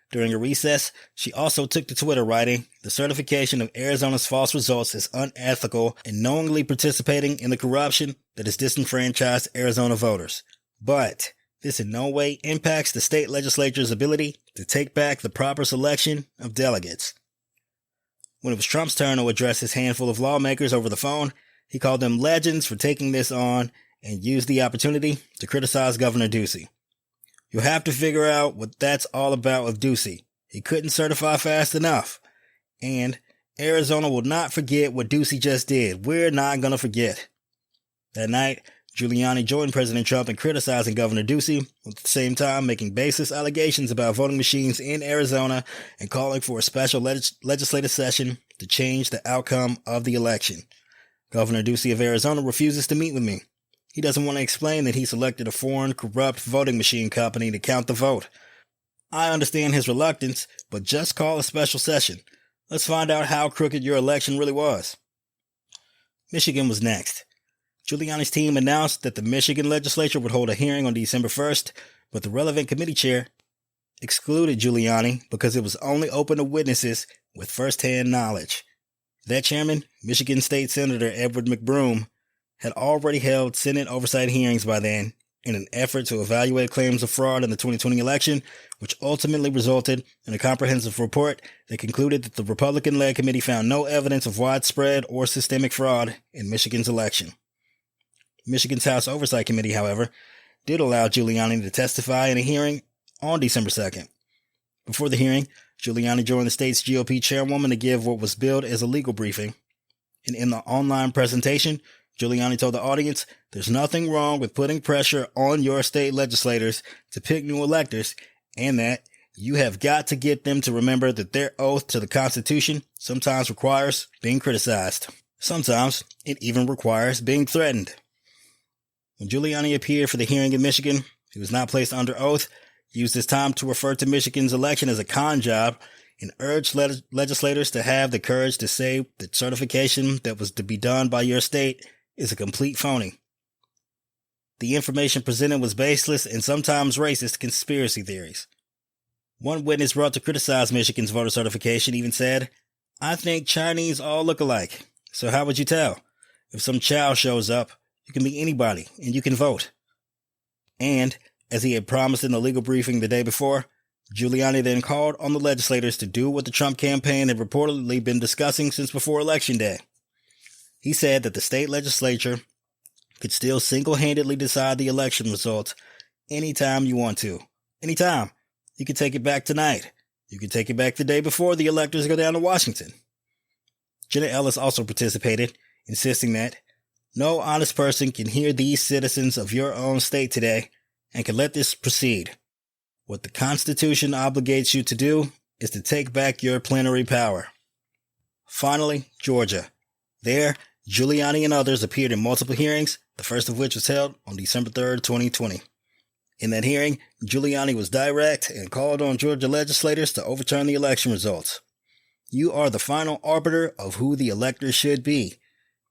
During a recess, she also took to Twitter writing, "The certification of Arizona's false results is unethical and knowingly participating in the corruption that has disenfranchised Arizona voters. But this in no way impacts the state legislature's ability to take back the proper selection of delegates." When it was Trump's turn to address his handful of lawmakers over the phone, he called them legends for taking this on and used the opportunity to criticize Governor Ducey. You'll have to figure out what that's all about with Ducey. He couldn't certify fast enough. And Arizona will not forget what Ducey just did. We're not going to forget. That night, Giuliani joined President Trump in criticizing Governor Ducey, at the same time making baseless allegations about voting machines in Arizona and calling for a special legislative session to change the outcome of the election. Governor Ducey of Arizona refuses to meet with me. He doesn't want to explain that he selected a foreign, corrupt voting machine company to count the vote. I understand his reluctance, but just call a special session. Let's find out how crooked your election really was. Michigan was next. Giuliani's team announced that the Michigan legislature would hold a hearing on December 1st, but the relevant committee chair excluded Giuliani because it was only open to witnesses with first-hand knowledge. That chairman, Michigan State Senator Edward McBroom, had already held Senate oversight hearings by then in an effort to evaluate claims of fraud in the 2020 election, which ultimately resulted in a comprehensive report that concluded that the Republican-led committee found no evidence of widespread or systemic fraud in Michigan's election. Michigan's House Oversight Committee, however, did allow Giuliani to testify in a hearing on December 2nd. Before the hearing, Giuliani joined the state's GOP chairwoman to give what was billed as a legal briefing. And in the online presentation, Giuliani told the audience, "There's nothing wrong with putting pressure on your state legislators to pick new electors, and that you have got to get them to remember that their oath to the Constitution sometimes requires being criticized. Sometimes it even requires being threatened." When Giuliani appeared for the hearing in Michigan, he was not placed under oath, used his time to refer to Michigan's election as a con job, and urged legislators to have the courage to say that certification that was to be done by your state is a complete phony. The information presented was baseless and sometimes racist conspiracy theories. One witness brought to criticize Michigan's voter certification even said, "I think Chinese all look alike, so how would you tell? If some Chow shows up, you can be anybody and you can vote." And, as he had promised in the legal briefing the day before, Giuliani then called on the legislators to do what the Trump campaign had reportedly been discussing since before Election Day. He said that the state legislature could still single-handedly decide the election results anytime you want to. Anytime. You can take it back tonight. You can take it back the day before the electors go down to Washington. Jenna Ellis also participated, insisting that no honest person can hear these citizens of your own state today and can let this proceed. What the Constitution obligates you to do is to take back your plenary power. Finally, Georgia. There, Giuliani and others appeared in multiple hearings, the first of which was held on December 3rd, 2020. In that hearing, Giuliani was direct and called on Georgia legislators to overturn the election results. "You are the final arbiter of who the electors should be,"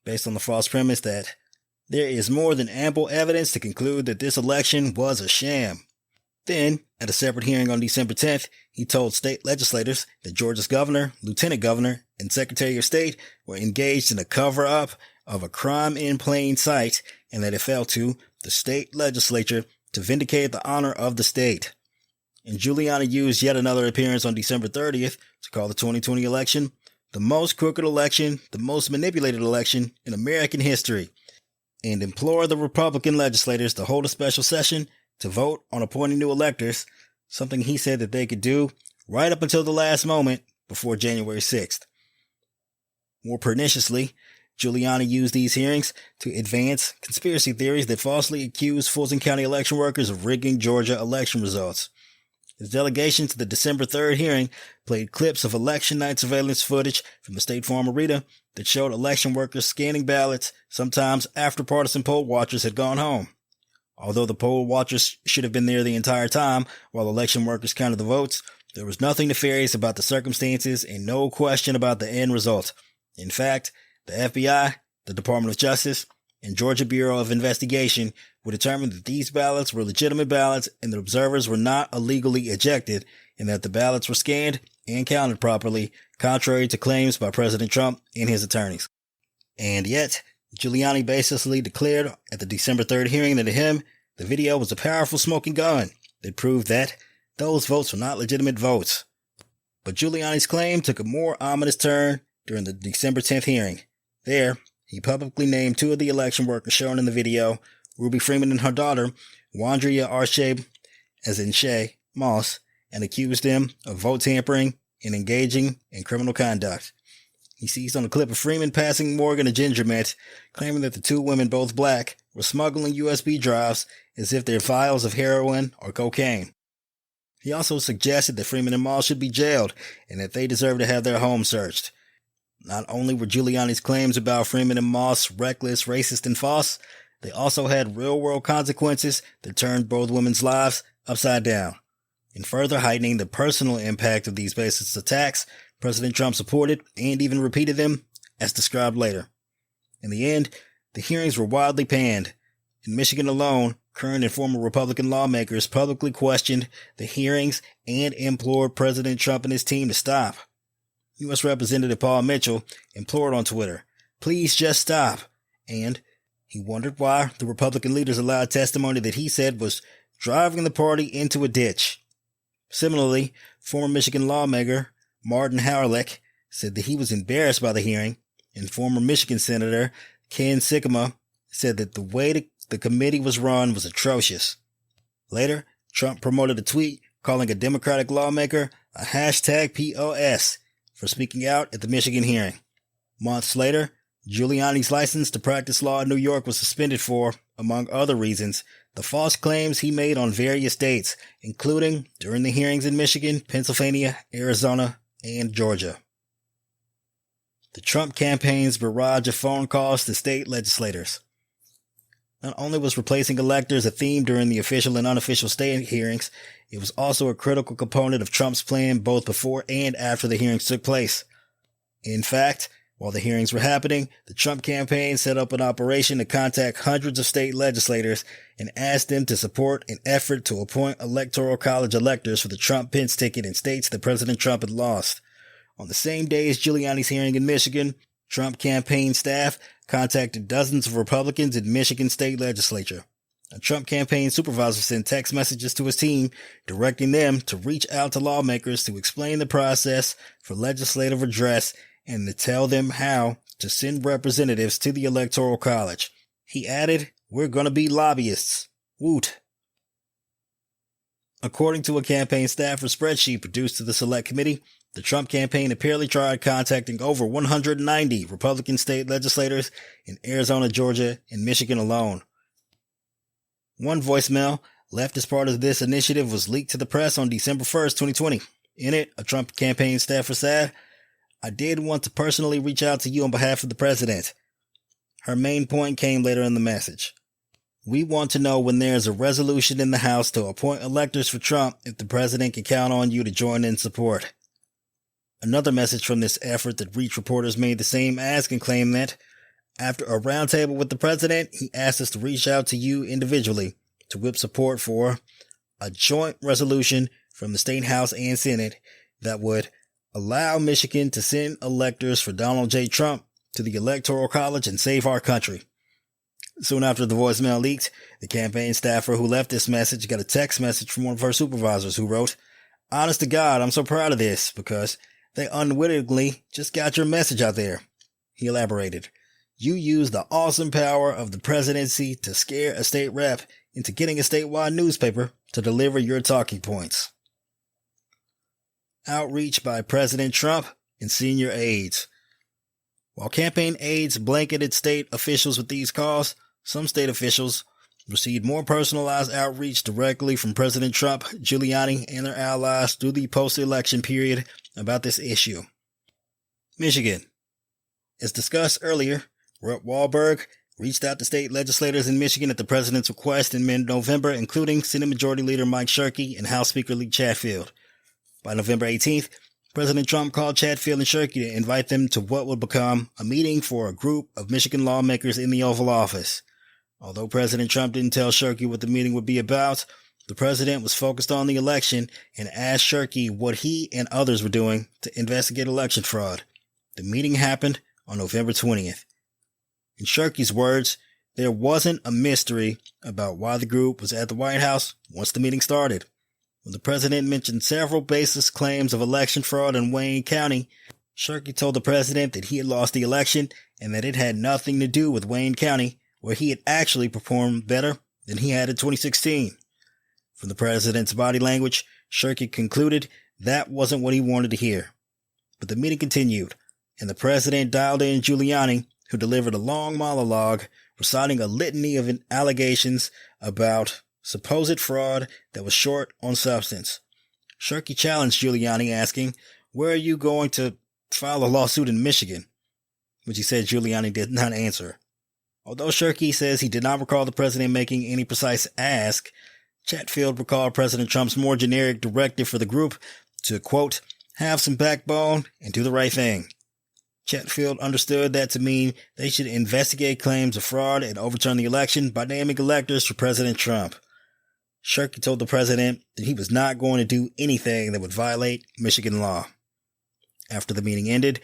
based on the false premise that there is more than ample evidence to conclude that this election was a sham. Then, at a separate hearing on December 10th, he told state legislators that Georgia's governor, lieutenant governor, and secretary of state were engaged in a cover-up of a crime in plain sight and that it fell to the state legislature to vindicate the honor of the state. and Giuliani used yet another appearance on December 30th to call the 2020 election the most crooked election, the most manipulated election in American history, and implored the Republican legislators to hold a special session to vote on appointing new electors, something he said that they could do right up until the last moment before January 6th. More perniciously, Giuliani used these hearings to advance conspiracy theories that falsely accused Fulton County election workers of rigging Georgia election results. His delegation to the December 3rd hearing played clips of election night surveillance footage from the State Farm Arena that showed election workers scanning ballots, sometimes after partisan poll watchers had gone home. Although the poll watchers should have been there the entire time while election workers counted the votes, there was nothing nefarious about the circumstances and no question about the end result. In fact, the FBI, the Department of Justice, and Georgia Bureau of Investigation would determine that these ballots were legitimate ballots and the observers were not illegally ejected, and that the ballots were scanned and counted properly, contrary to claims by President Trump and his attorneys. And yet, Giuliani basically declared at the December 3rd hearing that to him, the video was a powerful smoking gun that proved that those votes were not legitimate votes. But Giuliani's claim took a more ominous turn during the December 10th hearing. There, he publicly named two of the election workers shown in the video, Ruby Freeman and her daughter, Wandrea Arshay, as in Shay, Moss, and accused them of vote tampering and engaging in criminal conduct. He seized on a clip of Freeman passing Morgan a ginger mint, claiming that the two women, both black, were smuggling USB drives as if they're vials of heroin or cocaine. He also suggested that Freeman and Moss should be jailed and that they deserve to have their homes searched. Not only were Giuliani's claims about Freeman and Moss reckless, racist, and false, they also had real-world consequences that turned both women's lives upside down. In further heightening the personal impact of these baseless attacks, President Trump supported and even repeated them, as described later. In the end, the hearings were widely panned. In Michigan alone, current and former Republican lawmakers publicly questioned the hearings and implored President Trump and his team to stop. U.S. Representative Paul Mitchell implored on Twitter, "Please just stop," and he wondered why the Republican leaders allowed testimony that he said was driving the party into a ditch. Similarly, former Michigan lawmaker Martin Howlett said that he was embarrassed by the hearing, and former Michigan Senator Ken Sikema said that the way the committee was run was atrocious. Later, Trump promoted a tweet calling a Democratic lawmaker a hashtag POS for speaking out at the Michigan hearing. Months later, Giuliani's license to practice law in New York was suspended for, among other reasons, the false claims he made on various dates, including during the hearings in Michigan, Pennsylvania, Arizona, and Georgia. The Trump campaign's barrage of phone calls to state legislators. Not only was replacing electors a theme during the official and unofficial state hearings, it was also a critical component of Trump's plan both before and after the hearings took place. In fact, while the hearings were happening, the Trump campaign set up an operation to contact hundreds of state legislators and asked them to support an effort to appoint Electoral College electors for the Trump-Pence ticket in states that President Trump had lost. On the same day as Giuliani's hearing in Michigan, Trump campaign staff contacted dozens of Republicans in Michigan state legislature. A Trump campaign supervisor sent text messages to his team directing them to reach out to lawmakers to explain the process for legislative redress and to tell them how to send representatives to the Electoral College. He added, "We're going to be lobbyists. Woot." According to a campaign staffer spreadsheet produced to the Select Committee, the Trump campaign apparently tried contacting over 190 Republican state legislators in Arizona, Georgia, and Michigan alone. One voicemail left as part of this initiative was leaked to the press on December 1st, 2020. In it, a Trump campaign staffer said, "I did want to personally reach out to you on behalf of the president." Her main point came later in the message. "We want to know when there is a resolution in the House to appoint electors for Trump if the president can count on you to join in support." Another message from this effort that reached reporters made the same ask and claimed that, after a roundtable with the president, he asked us to reach out to you individually to whip support for a joint resolution from the state House and Senate that would allow Michigan to send electors for Donald J. Trump to the Electoral College and save our country. Soon after the voicemail leaked, the campaign staffer who left this message got a text message from one of her supervisors who wrote, "Honest to God, I'm so proud of this because they unwittingly just got your message out there." He elaborated, "You used the awesome power of the presidency to scare a state rep into getting a statewide newspaper to deliver your talking points." Outreach by President Trump and senior aides. While campaign aides blanketed state officials with these calls, some state officials received more personalized outreach directly from President Trump, Giuliani, and their allies through the post-election period about this issue. Michigan. As discussed earlier, Rep. Wahlberg reached out to state legislators in Michigan at the president's request in mid-November, including Senate Majority Leader Mike Shirkey and House Speaker Lee Chatfield. By November 18th, President Trump called Chatfield and Shirkey to invite them to what would become a meeting for a group of Michigan lawmakers in the Oval Office. Although President Trump didn't tell Shirkey what the meeting would be about, the president was focused on the election and asked Shirkey what he and others were doing to investigate election fraud. The meeting happened on November 20th. In Shirkey's words, there wasn't a mystery about why the group was at the White House once the meeting started. When the president mentioned several baseless claims of election fraud in Wayne County, Shirkey told the president that he had lost the election and that it had nothing to do with Wayne County, where he had actually performed better than he had in 2016. From the president's body language, Shirkey concluded that wasn't what he wanted to hear. But the meeting continued, and the president dialed in Giuliani, who delivered a long monologue reciting a litany of allegations about supposed fraud that was short on substance. Shirkey challenged Giuliani, asking, "Where are you going to file a lawsuit in Michigan?" which he said Giuliani did not answer. Although Shirkey says he did not recall the president making any precise ask, Chatfield recalled President Trump's more generic directive for the group to, quote, "have some backbone and do the right thing." Chatfield understood that to mean they should investigate claims of fraud and overturn the election by naming electors for President Trump. Shirkey told the president that he was not going to do anything that would violate Michigan law. After the meeting ended,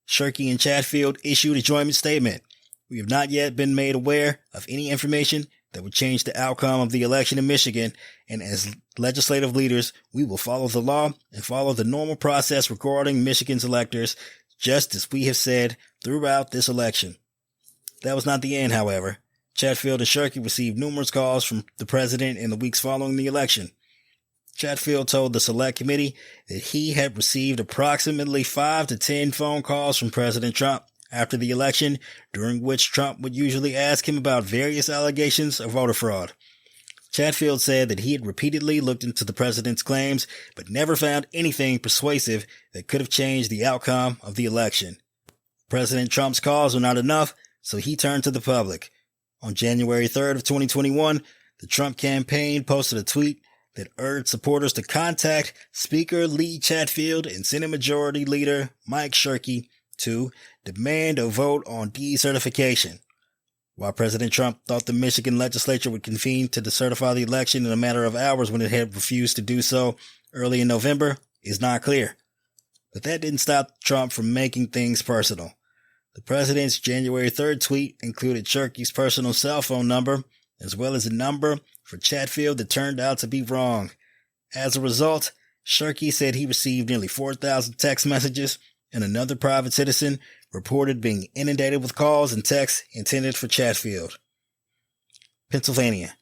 Shirkey and Chatfield issued a joint statement. "We have not yet been made aware of any information that would change the outcome of the election in Michigan, and as legislative leaders, we will follow the law and follow the normal process regarding Michigan's electors, just as we have said throughout this election." That was not the end, however. Chatfield and Shirkey received numerous calls from the president in the weeks following the election. Chatfield told the Select Committee that he had received approximately 5 to 10 phone calls from President Trump after the election, during which Trump would usually ask him about various allegations of voter fraud. Chatfield said that he had repeatedly looked into the president's claims, but never found anything persuasive that could have changed the outcome of the election. President Trump's calls were not enough, so he turned to the public. On January 3rd of 2021, the Trump campaign posted a tweet that urged supporters to contact Speaker Lee Chatfield and Senate Majority Leader Mike Shirkey to demand a vote on decertification. While President Trump thought the Michigan legislature would convene to decertify the election in a matter of hours when it had refused to do so early in November, is not clear. But that didn't stop Trump from making things personal. The president's January 3rd tweet included Shirkey's personal cell phone number, as well as a number for Chatfield that turned out to be wrong. As a result, Shirkey said he received nearly 4,000 text messages, and another private citizen reported being inundated with calls and texts intended for Chatfield. Pennsylvania.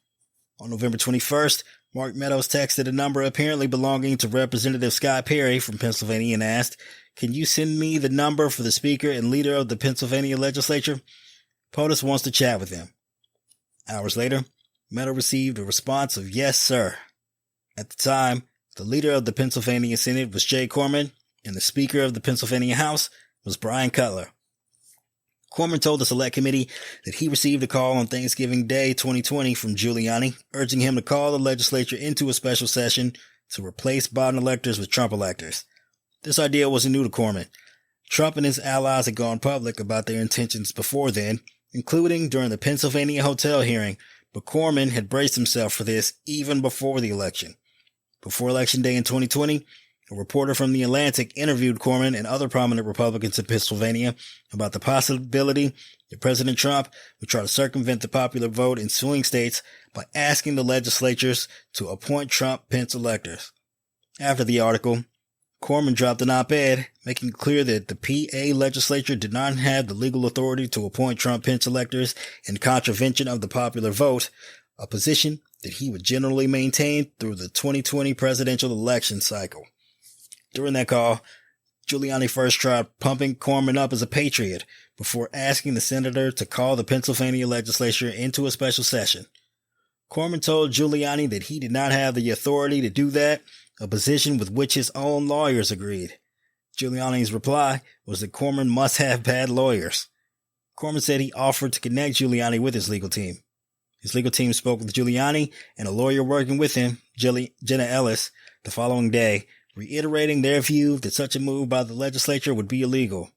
On November 21st, Mark Meadows texted a number apparently belonging to Representative Scott Perry from Pennsylvania and asked, "Can you send me the number for the Speaker and leader of the Pennsylvania legislature? POTUS wants to chat with him." Hours later, Meadows received a response of "Yes, sir." At the time, the leader of the Pennsylvania Senate was Jay Corman, and the Speaker of the Pennsylvania House was Brian Cutler. Corman told the Select Committee that he received a call on Thanksgiving Day 2020 from Giuliani, urging him to call the legislature into a special session to replace Biden electors with Trump electors. This idea wasn't new to Corman. Trump and his allies had gone public about their intentions before then, including during the Pennsylvania hotel hearing, but Corman had braced himself for this even before the election. Before Election Day in 2020, a reporter from The Atlantic interviewed Corman and other prominent Republicans in Pennsylvania about the possibility that President Trump would try to circumvent the popular vote in swing states by asking the legislatures to appoint Trump-Pence electors. After the article, Corman dropped an op-ed making it clear that the PA legislature did not have the legal authority to appoint Trump-Pence electors in contravention of the popular vote, a position that he would generally maintain through the 2020 presidential election cycle. During that call, Giuliani first tried pumping Corman up as a patriot before asking the senator to call the Pennsylvania legislature into a special session. Corman told Giuliani that he did not have the authority to do that, a position with which his own lawyers agreed. Giuliani's reply was that Corman must have bad lawyers. Corman said he offered to connect Giuliani with his legal team. His legal team spoke with Giuliani and a lawyer working with him, Jenna Ellis, the following day, reiterating their view that such a move by the legislature would be illegal.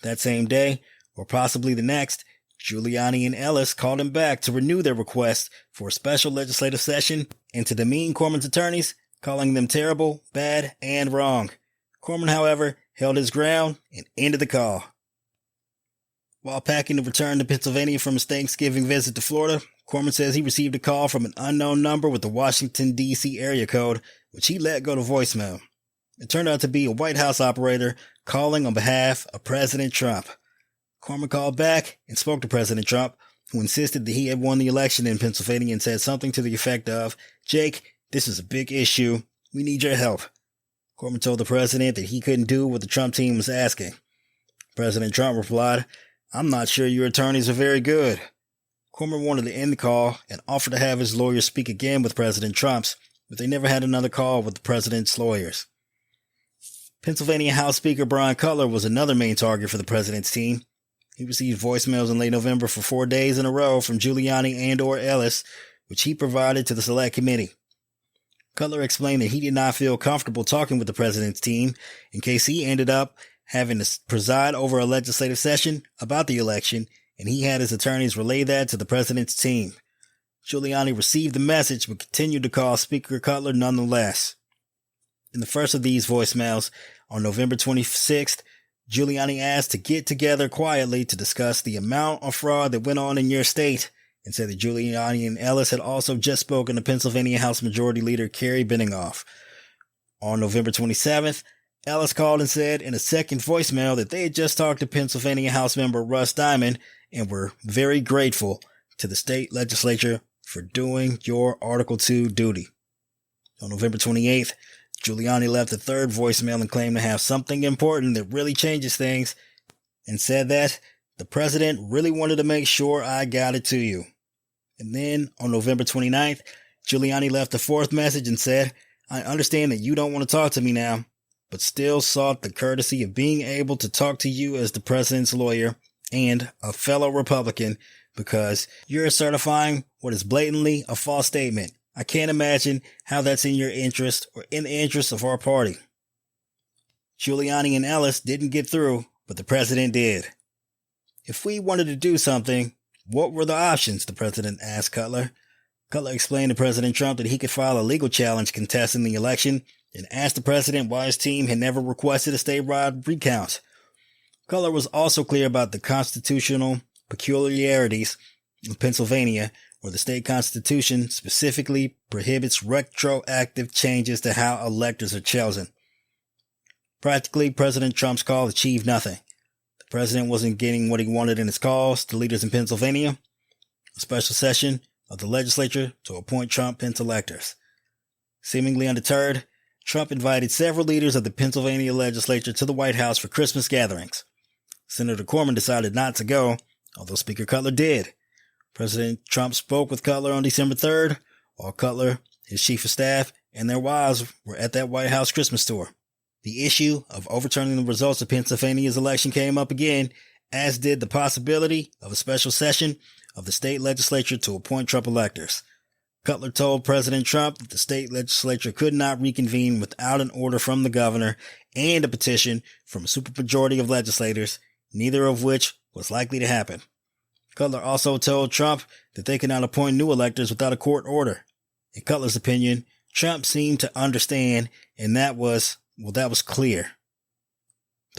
That same day, or possibly the next, Giuliani and Ellis called him back to renew their request for a special legislative session and to demean Corman's attorneys, calling them terrible, bad, and wrong. Corman, however, held his ground and ended the call. While packing to return to Pennsylvania from his Thanksgiving visit to Florida, Corman says he received a call from an unknown number with the Washington, D.C. area code, which he let go to voicemail. It turned out to be a White House operator calling on behalf of President Trump. Corman called back and spoke to President Trump, who insisted that he had won the election in Pennsylvania and said something to the effect of, "Jake, this is a big issue. We need your help." Corman told the president that he couldn't do what the Trump team was asking. President Trump replied, "I'm not sure your attorneys are very good." Corman wanted to end the call and offered to have his lawyers speak again with President Trump's, but they never had another call with the president's lawyers. Pennsylvania House Speaker Brian Cutler was another main target for the president's team. He received voicemails in late November for 4 days in a row from Giuliani and/or Ellis, which he provided to the Select Committee. Cutler explained that he did not feel comfortable talking with the president's team in case he ended up having to preside over a legislative session about the election, and he had his attorneys relay that to the president's team. Giuliani received the message but continued to call Speaker Cutler nonetheless. In the first of these voicemails, on November 26th, Giuliani asked to get together quietly to discuss the amount of fraud that went on in your state, and said that Giuliani and Ellis had also just spoken to Pennsylvania House Majority Leader Kerry Benningoff. On November 27th, Ellis called and said in a second voicemail that they had just talked to Pennsylvania House member Russ Diamond and were very grateful to the state legislature for doing your Article 2 duty. On November 28th, Giuliani left a third voicemail and claimed to have something important that really changes things and said that the president really wanted to make sure I got it to you. And then on November 29th, Giuliani left a fourth message and said, "I understand that you don't want to talk to me now, but still sought the courtesy of being able to talk to you as the president's lawyer and a fellow Republican because you're certifying what is blatantly a false statement. I can't imagine how that's in your interest or in the interest of our party." Giuliani and Ellis didn't get through, but the president did. "If we wanted to do something, what were the options?" the president asked Cutler. Cutler explained to President Trump that he could file a legal challenge contesting the election and asked the president why his team had never requested a statewide recount. Cutler was also clear about the constitutional peculiarities of Pennsylvania, where the state constitution specifically prohibits retroactive changes to how electors are chosen. Practically, President Trump's call achieved nothing. The president wasn't getting what he wanted in his calls to leaders in Pennsylvania, a special session of the legislature to appoint Trump-Pence electors. Seemingly undeterred, Trump invited several leaders of the Pennsylvania legislature to the White House for Christmas gatherings. Senator Corman decided not to go, although Speaker Cutler did. President Trump spoke with Cutler on December 3rd, while Cutler, his chief of staff, and their wives were at that White House Christmas tour. The issue of overturning the results of Pennsylvania's election came up again, as did the possibility of a special session of the state legislature to appoint Trump electors. Cutler told President Trump that the state legislature could not reconvene without an order from the governor and a petition from a supermajority of legislators, neither of which was likely to happen. Cutler also told Trump that they could not appoint new electors without a court order. In Cutler's opinion, Trump seemed to understand, and that was clear.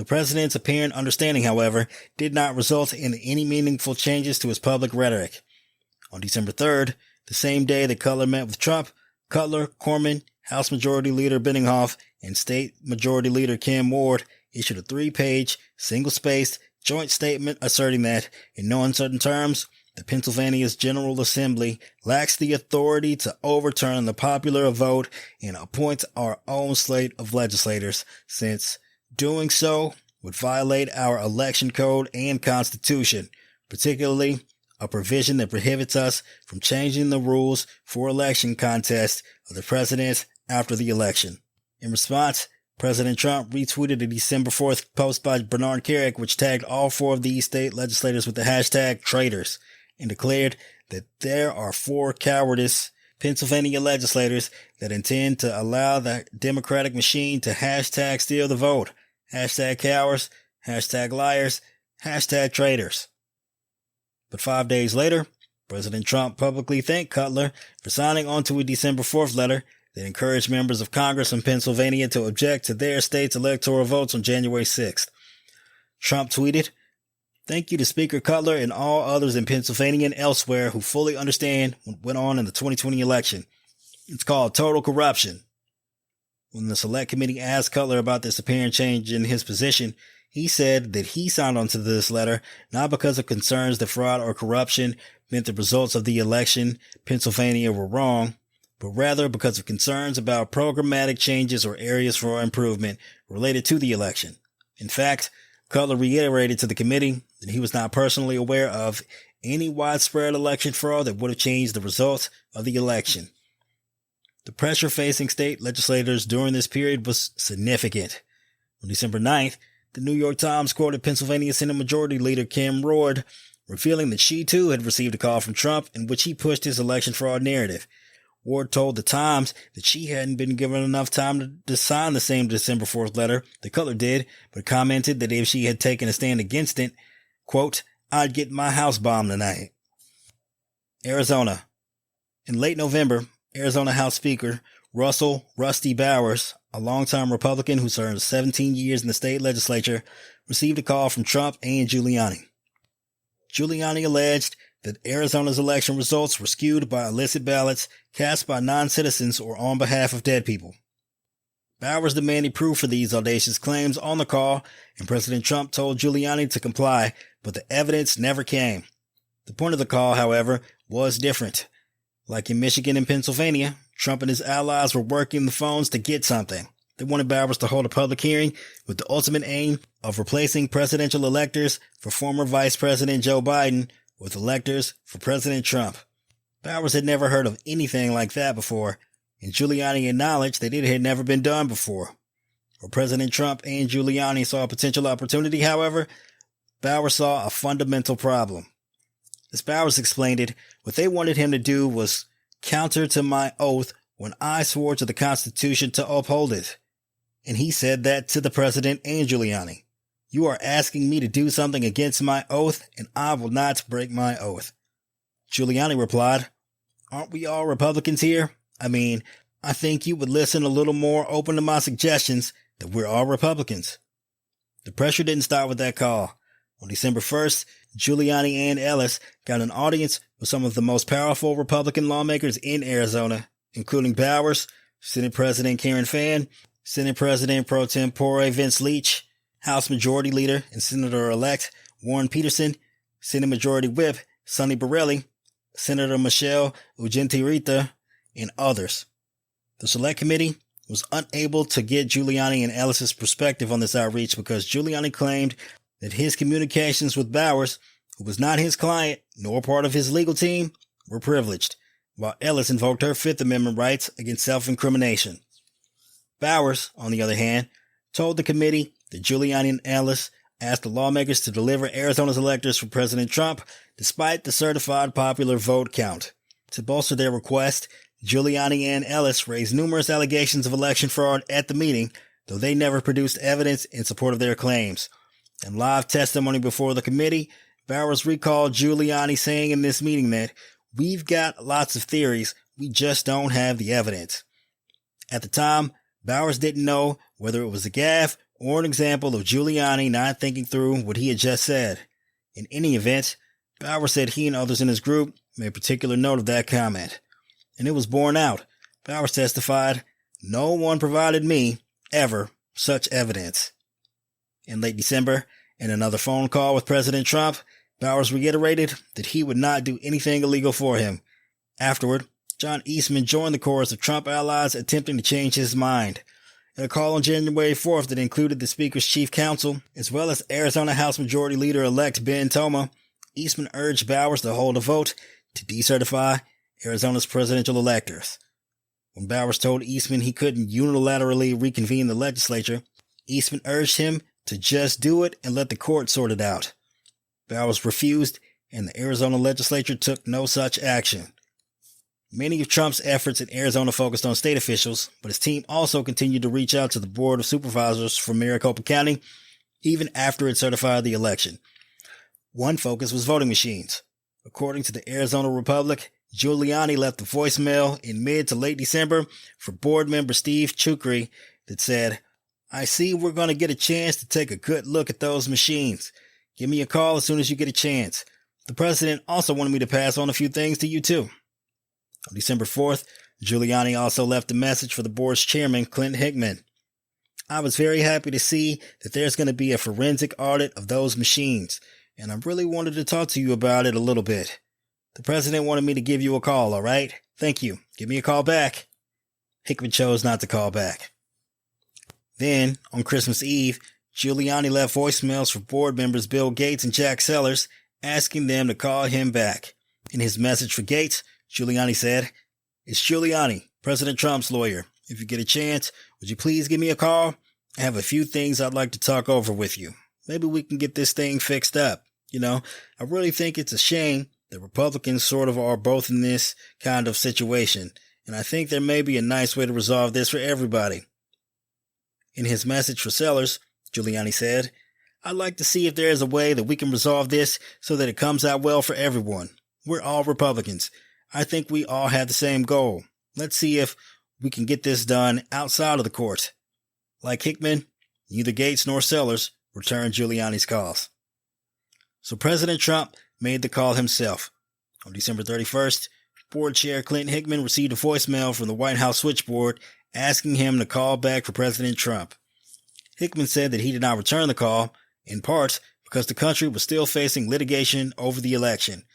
The president's apparent understanding, however, did not result in any meaningful changes to his public rhetoric. On December 3rd, the same day that Cutler met with Trump, Cutler, Corman, House Majority Leader Benninghoff, and State Majority Leader Kim Ward issued a 3-page, single-spaced, joint statement asserting that, in no uncertain terms, the Pennsylvania's General Assembly lacks the authority to overturn the popular vote and appoint our own slate of legislators, since doing so would violate our election code and constitution, particularly a provision that prohibits us from changing the rules for election contests of the president after the election. In response, President Trump retweeted a December 4th post by Bernard Kerik, which tagged all 4 of these state legislators with the hashtag traitors, and declared that there are 4 cowardice Pennsylvania legislators that intend to allow the Democratic machine to hashtag steal the vote, hashtag cowards, hashtag liars, hashtag traitors. But 5 days later, President Trump publicly thanked Cutler for signing onto a December 4th letter that encouraged members of Congress in Pennsylvania to object to their state's electoral votes on January 6th. Trump tweeted, "Thank you to Speaker Cutler and all others in Pennsylvania and elsewhere who fully understand what went on in the 2020 election. It's called total corruption." When the Select Committee asked Cutler about this apparent change in his position, he said that he signed onto this letter not because of concerns that fraud or corruption meant the results of the election Pennsylvania were wrong, but rather because of concerns about programmatic changes or areas for improvement related to the election. In fact, Cutler reiterated to the committee that he was not personally aware of any widespread election fraud that would have changed the results of the election. The pressure facing state legislators during this period was significant. On December 9th, the New York Times quoted Pennsylvania Senate Majority Leader Kim Ward, revealing that she too had received a call from Trump in which he pushed his election fraud narrative. Ward told the Times that she hadn't been given enough time to sign the same December 4th letter that Cutler did, but commented that if she had taken a stand against it, quote, "I'd get my house bombed tonight." Arizona. In late November, Arizona House Speaker Russell "Rusty" Bowers, a longtime Republican who served 17 years in the state legislature, received a call from Trump and Giuliani. Giuliani alleged that Arizona's election results were skewed by illicit ballots cast by non-citizens or on behalf of dead people. Bowers demanded proof for these audacious claims on the call, and President Trump told Giuliani to comply, but the evidence never came. The point of the call, however, was different. Like in Michigan and Pennsylvania, Trump and his allies were working the phones to get something. They wanted Bowers to hold a public hearing with the ultimate aim of replacing presidential electors for former Vice President Joe Biden with electors for President Trump. Bowers had never heard of anything like that before, and Giuliani acknowledged that it had never been done before. Where President Trump and Giuliani saw a potential opportunity, however, Bowers saw a fundamental problem. As Bowers explained it, what they wanted him to do was counter to my oath when I swore to the Constitution to uphold it. And he said that to the President and Giuliani. "You are asking me to do something against my oath, and I will not break my oath." Giuliani replied, "Aren't we all Republicans here? I mean, I think you would listen a little more open to my suggestions that we're all Republicans." The pressure didn't start with that call. On December 1st, Giuliani and Ellis got an audience with some of the most powerful Republican lawmakers in Arizona, including Bowers, Senate President Karen Fann, Senate President pro tempore Vince Leach, House Majority Leader and Senator-elect Warren Peterson, Senate Majority Whip Sonny Borelli, Senator Michelle Ugentyrita, and others. The Select Committee was unable to get Giuliani and Ellis's perspective on this outreach because Giuliani claimed that his communications with Bowers, who was not his client nor part of his legal team, were privileged, while Ellis invoked her Fifth Amendment rights against self-incrimination. Bowers, on the other hand, told the committee that Giuliani and Ellis asked the lawmakers to deliver Arizona's electors for President Trump despite the certified popular vote count. To bolster their request, Giuliani and Ellis raised numerous allegations of election fraud at the meeting, though they never produced evidence in support of their claims. In live testimony before the committee, Bowers recalled Giuliani saying in this meeting that, "We've got lots of theories, we just don't have the evidence." At the time, Bowers didn't know whether it was a gaffe or an example of Giuliani not thinking through what he had just said. In any event, Bowers said he and others in his group made particular note of that comment. And it was borne out. Bowers testified, "No one provided me, ever, such evidence." In late December, in another phone call with President Trump, Bowers reiterated that he would not do anything illegal for him. Afterward, John Eastman joined the chorus of Trump allies attempting to change his mind. In a call on January 4th that included the Speaker's chief counsel, as well as Arizona House Majority Leader-elect Ben Toma, Eastman urged Bowers to hold a vote to decertify Arizona's presidential electors. When Bowers told Eastman he couldn't unilaterally reconvene the legislature, Eastman urged him to just do it and let the court sort it out. Bowers refused, and the Arizona legislature took no such action. Many of Trump's efforts in Arizona focused on state officials, but his team also continued to reach out to the Board of Supervisors for Maricopa County, even after it certified the election. One focus was voting machines. According to the Arizona Republic, Giuliani left a voicemail in mid to late December for board member Steve Chukri that said, "I see we're going to get a chance to take a good look at those machines. Give me a call as soon as you get a chance. The president also wanted me to pass on a few things to you too." On December 4th, Giuliani also left a message for the board's chairman, Clint Hickman. "I was very happy to see that there's going to be a forensic audit of those machines, and I really wanted to talk to you about it a little bit. The president wanted me to give you a call, all right? Thank you. Give me a call back." Hickman chose not to call back. Then, on Christmas Eve, Giuliani left voicemails for board members Bill Gates and Jack Sellers, asking them to call him back. In his message for Gates, Giuliani said, "It's Giuliani, President Trump's lawyer. If you get a chance, would you please give me a call? I have a few things I'd like to talk over with you. Maybe we can get this thing fixed up. I really think it's a shame that Republicans sort of are both in this kind of situation, and I think there may be a nice way to resolve this for everybody." In his message for Sellers, Giuliani said, "I'd like to see if there is a way that we can resolve this so that it comes out well for everyone. We're all Republicans. I think we all have the same goal. Let's see if we can get this done outside of the court." Like Hickman, neither Gates nor Sellers returned Giuliani's calls. So President Trump made the call himself. On December 31st, Board Chair Clint Hickman received a voicemail from the White House switchboard asking him to call back for President Trump. Hickman said that he did not return the call, in part because the country was still facing litigation over the election.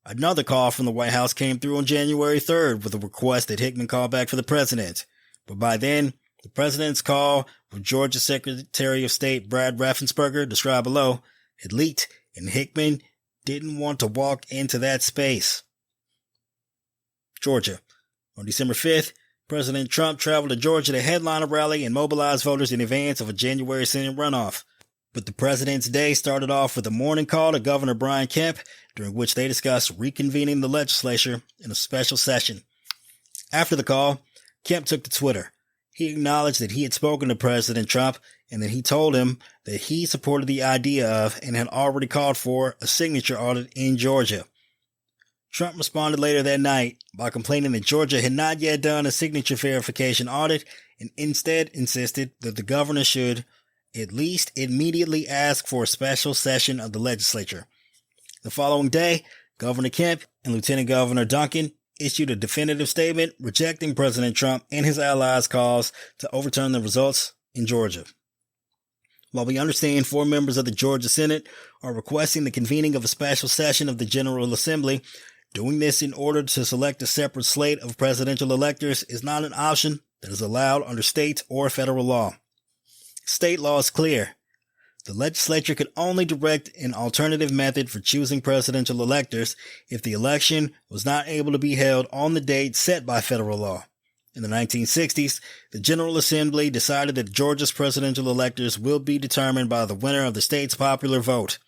Another call from the White House came through on January 3rd with a request that Hickman call back for the president. But by then, the president's call with Georgia Secretary of State Brad Raffensperger, described below, had leaked, and Hickman didn't want to walk into that space. Georgia. On December 5th, President Trump traveled to Georgia to headline a rally and mobilize voters in advance of a January Senate runoff. But the president's day started off with a morning call to Governor Brian Kemp, during which they discussed reconvening the legislature in a special session. After the call, Kemp took to Twitter. He acknowledged that he had spoken to President Trump and that he told him that he supported the idea of and had already called for a signature audit in Georgia. Trump responded later that night by complaining that Georgia had not yet done a signature verification audit and instead insisted that the governor should at least immediately ask for a special session of the legislature. The following day, Governor Kemp and Lieutenant Governor Duncan issued a definitive statement rejecting President Trump and his allies' calls to overturn the results in Georgia. While we understand 4 members of the Georgia Senate are requesting the convening of a special session of the General Assembly, doing this in order to select a separate slate of presidential electors is not an option that is allowed under state or federal law. State law is clear. The legislature could only direct an alternative method for choosing presidential electors if the election was not able to be held on the date set by federal law. In the 1960s, the General Assembly decided that Georgia's presidential electors will be determined by the winner of the state's popular vote.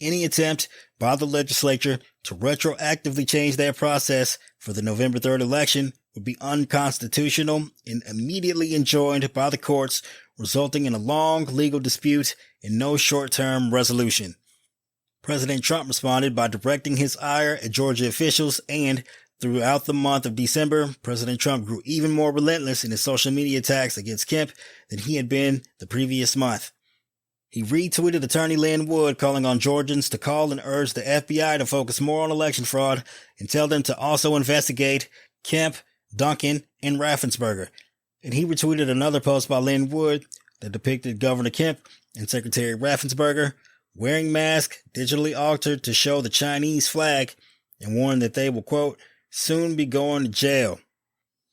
Any attempt by the legislature to retroactively change that process for the November 3rd election would be unconstitutional and immediately enjoined by the courts, resulting in a long legal dispute and no short-term resolution. President Trump responded by directing his ire at Georgia officials and, Throughout the month of December, President Trump grew even more relentless in his social media attacks against Kemp than he had been the previous month. He retweeted Attorney Lynn Wood calling on Georgians to call and urge the FBI to focus more on election fraud and tell them to also investigate Kemp, Duncan, and Raffensperger. And he retweeted another post by Lynn Wood that depicted Governor Kemp and Secretary Raffensperger wearing masks digitally altered to show the Chinese flag and warned that they will, quote, soon be going to jail.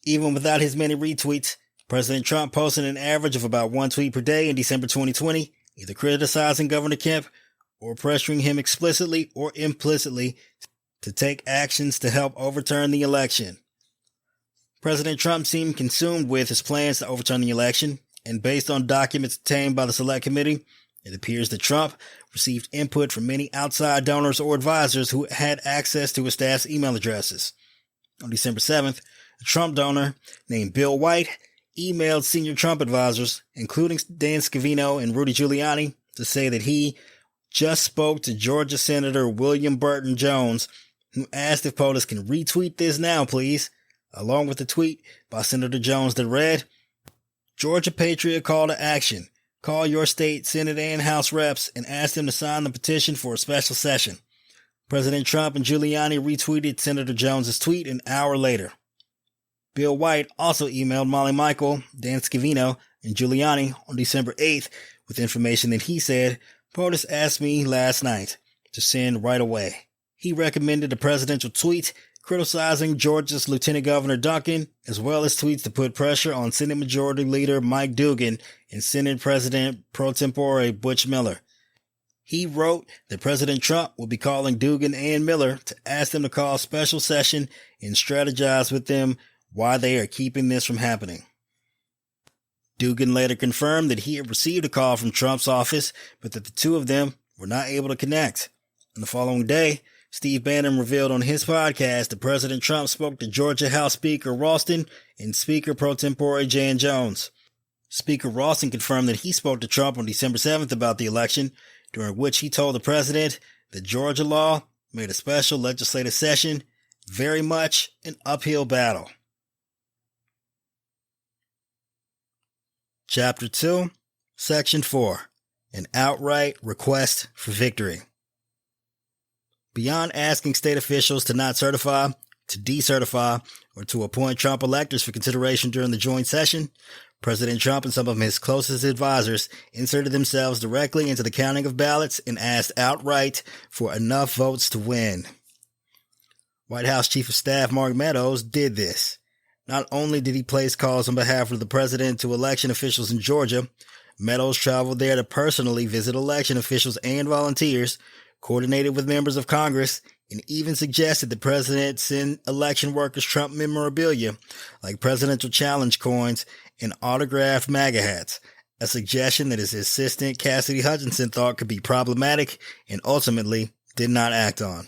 Even without his many retweets, President Trump posted an average of about one tweet per day in December 2020, either criticizing Governor Kemp or pressuring him explicitly or implicitly to take actions to help overturn the election. President Trump seemed consumed with his plans to overturn the election, and based on documents obtained by the Select Committee, it appears that Trump received input from many outside donors or advisors who had access to his staff's email addresses. On December 7th, a Trump donor named Bill White emailed senior Trump advisors, including Dan Scavino and Rudy Giuliani, to say that he just spoke to Georgia Senator William Burton Jones, who asked if POTUS can retweet this now, please, along with a tweet by Senator Jones that read, Georgia Patriot call to action. Call your state Senate and House reps and ask them to sign the petition for a special session. President Trump and Giuliani retweeted Senator Jones's tweet an hour later. Bill White also emailed Molly Michael, Dan Scavino, and Giuliani on December 8th with information that he said, POTUS asked me last night to send right away. He recommended a presidential tweet criticizing Georgia's Lieutenant Governor Duncan, as well as tweets to put pressure on Senate Majority Leader Mike Dugan and Senate President pro tempore Butch Miller. He wrote that President Trump will be calling Dugan and Miller to ask them to call a special session and strategize with them why they are keeping this from happening. Dugan later confirmed that he had received a call from Trump's office, but that the two of them were not able to connect. On the following day, Steve Bannon revealed on his podcast that President Trump spoke to Georgia House Speaker Ralston and Speaker pro tempore Jan Jones. Speaker Ralston confirmed that he spoke to Trump on December 7th about the election, during which he told the president that Georgia law made a special legislative session very much an uphill battle. Chapter 2, Section 4, An Outright Request for Victory. Beyond asking state officials to not certify, to decertify, or to appoint Trump electors for consideration during the joint session, President Trump and some of his closest advisors inserted themselves directly into the counting of ballots and asked outright for enough votes to win. White House Chief of Staff Mark Meadows did this. Not only did he place calls on behalf of the president to election officials in Georgia, Meadows traveled there to personally visit election officials and volunteers, coordinated with members of Congress, and even suggested the president send election workers Trump memorabilia like presidential challenge coins and autographed MAGA hats, a suggestion that his assistant Cassidy Hutchinson thought could be problematic and ultimately did not act on.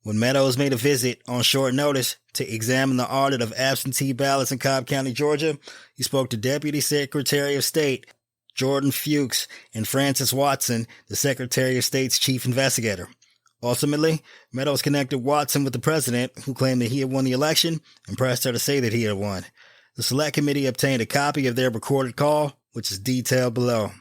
When Meadows made a visit on short notice to examine the audit of absentee ballots in Cobb County, Georgia, he spoke to Deputy Secretary of State Jordan Fuchs and Francis Watson, the Secretary of State's chief investigator. Ultimately, Meadows connected Watson with the president, who claimed that he had won the election and pressed her to say that he had won. The Select Committee obtained a copy of their recorded call, which is detailed below.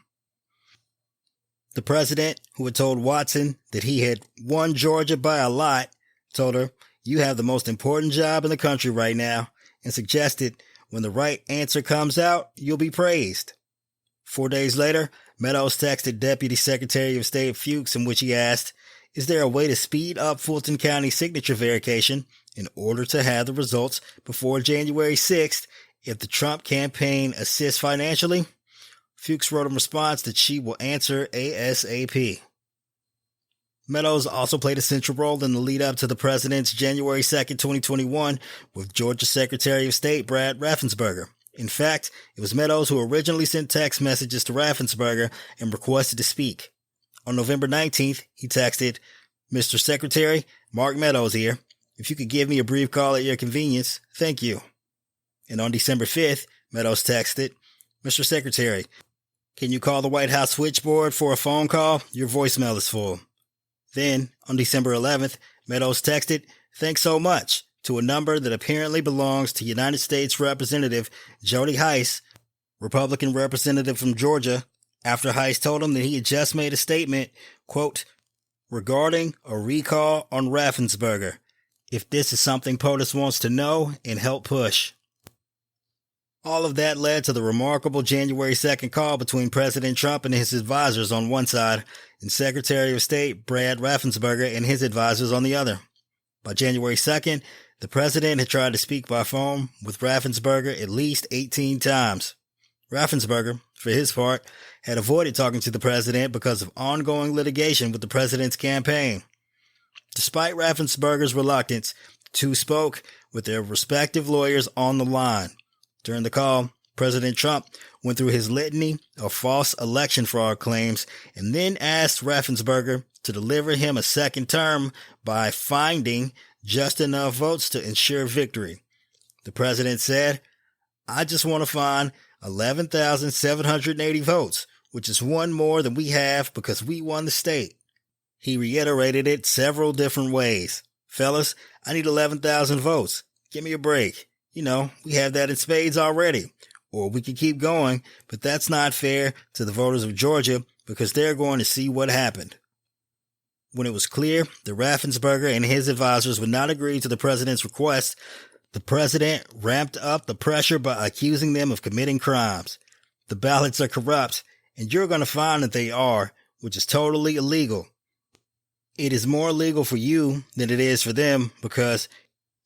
The president, who had told Watson that he had won Georgia by a lot, told her, "You have the most important job in the country right now," and suggested, "When the right answer comes out, you'll be praised." 4 days later, Meadows texted Deputy Secretary of State Fuchs, in which he asked, "Is there a way to speed up Fulton County signature verification in order to have the results before January 6th if the Trump campaign assists financially?" Fuchs wrote in response that she will answer ASAP. Meadows also played a central role in the lead-up to the president's January 2nd, 2021, with Georgia Secretary of State Brad Raffensperger. In fact, it was Meadows who originally sent text messages to Raffensperger and requested to speak. On November 19th, he texted, "Mr. Secretary, Mark Meadows here. If you could give me a brief call at your convenience, thank you." And on December 5th, Meadows texted, "Mr. Secretary, can you call the White House switchboard for a phone call? Your voicemail is full." Then, on December 11th, Meadows texted, "Thanks so much. to a number that apparently belongs to United States Representative Jody Hice, Republican representative from Georgia, after Hice told him that he had just made a statement, quote, regarding a recall on Raffensperger, if this is something POTUS wants to know and help push. All of that led to the remarkable January 2nd call between President Trump and his advisors on one side and Secretary of State Brad Raffensperger and his advisors on the other. By January 2nd, the president had tried to speak by phone with Raffensperger at least 18 times. Raffensperger, for his part, had avoided talking to the president because of ongoing litigation with the president's campaign. Despite Raffensperger's reluctance, the two spoke with their respective lawyers on the line. During the call, President Trump went through his litany of false election fraud claims and then asked Raffensperger to deliver him a second term by finding just enough votes to ensure victory. The president said, I just want to find 11,780 votes, which is one more than we have because we won the state. He reiterated it several different ways. Fellas, I need 11,000 votes. Give me a break. You know, we have that in spades already. Or we can keep going, but that's not fair to the voters of Georgia because they're going to see what happened. When it was clear that Raffensperger and his advisors would not agree to the president's request, the president ramped up the pressure by accusing them of committing crimes. The ballots are corrupt, and you're going to find that they are, which is totally illegal. It is more illegal for you than it is for them because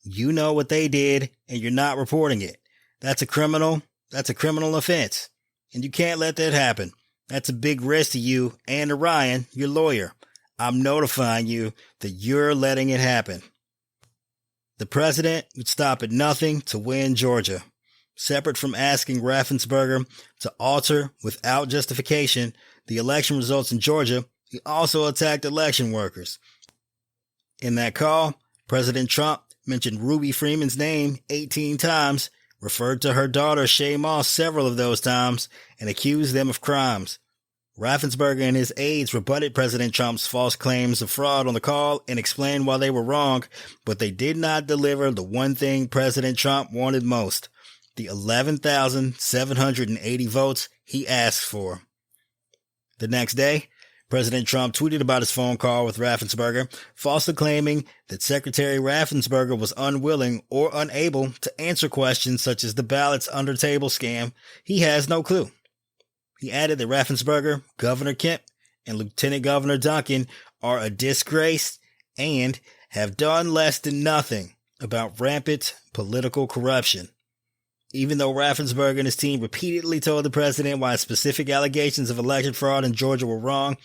you know what they did and you're not reporting it. That's a criminal offense, and you can't let that happen. That's a big risk to you and to Ryan, your lawyer. I'm notifying you that you're letting it happen. The president would stop at nothing to win Georgia. Separate from asking Raffensperger to alter without justification the election results in Georgia, he also attacked election workers. In that call, President Trump mentioned Ruby Freeman's name 18 times, referred to her daughter Shay Moss several of those times, and accused them of crimes. Raffensperger and his aides rebutted President Trump's false claims of fraud on the call and explained why they were wrong, but they did not deliver the one thing President Trump wanted most, the 11,780 votes he asked for. The next day, President Trump tweeted about his phone call with Raffensperger, falsely claiming that Secretary Raffensperger was unwilling or unable to answer questions such as the ballots under table scam. He has no clue. He added that Raffensperger, Governor Kemp, and Lieutenant Governor Duncan are a disgrace and have done less than nothing about rampant political corruption. Even though Raffensperger and his team repeatedly told the president why specific allegations of election fraud in Georgia were wrong,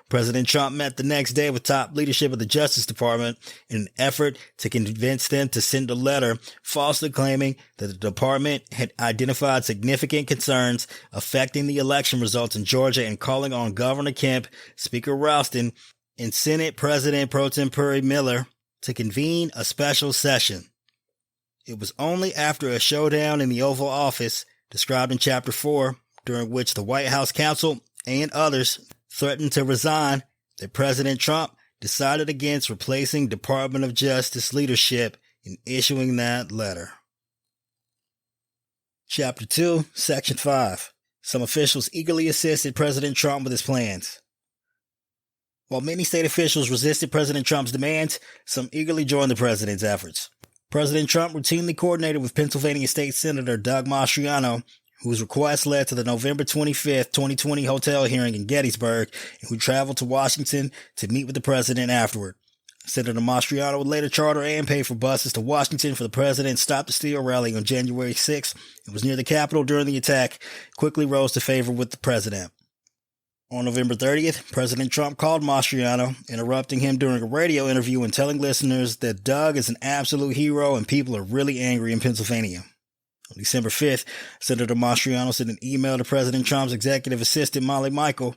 President Trump met the next day with top leadership of the Justice Department in an effort to convince them to send a letter falsely claiming that the department had identified significant concerns affecting the election results in Georgia and calling on Governor Kemp, Speaker Ralston, and Senate President Pro Tempore Miller to convene a special session. It was only after a showdown in the Oval Office, described in Chapter 4, during which the White House counsel and others threatened to resign, that President Trump decided against replacing Department of Justice leadership in issuing that letter. Chapter 2, Section 5. Some officials eagerly assisted President Trump with his plans. While many state officials resisted President Trump's demands, some eagerly joined the president's efforts. President Trump routinely coordinated with Pennsylvania State Senator Doug Mastriano, whose request led to the November 25, 2020 hotel hearing in Gettysburg, and who traveled to Washington to meet with the president afterward. Senator Mastriano would later charter and pay for buses to Washington for the president's Stop the Steal rally on January 6. It was near the Capitol during the attack, quickly rose to favor with the president. On November 30th, President Trump called Mastriano, interrupting him during a radio interview and telling listeners that Doug is an absolute hero and people are really angry in Pennsylvania. On December 5th, Senator Mastriano sent an email to President Trump's executive assistant, Molly Michael,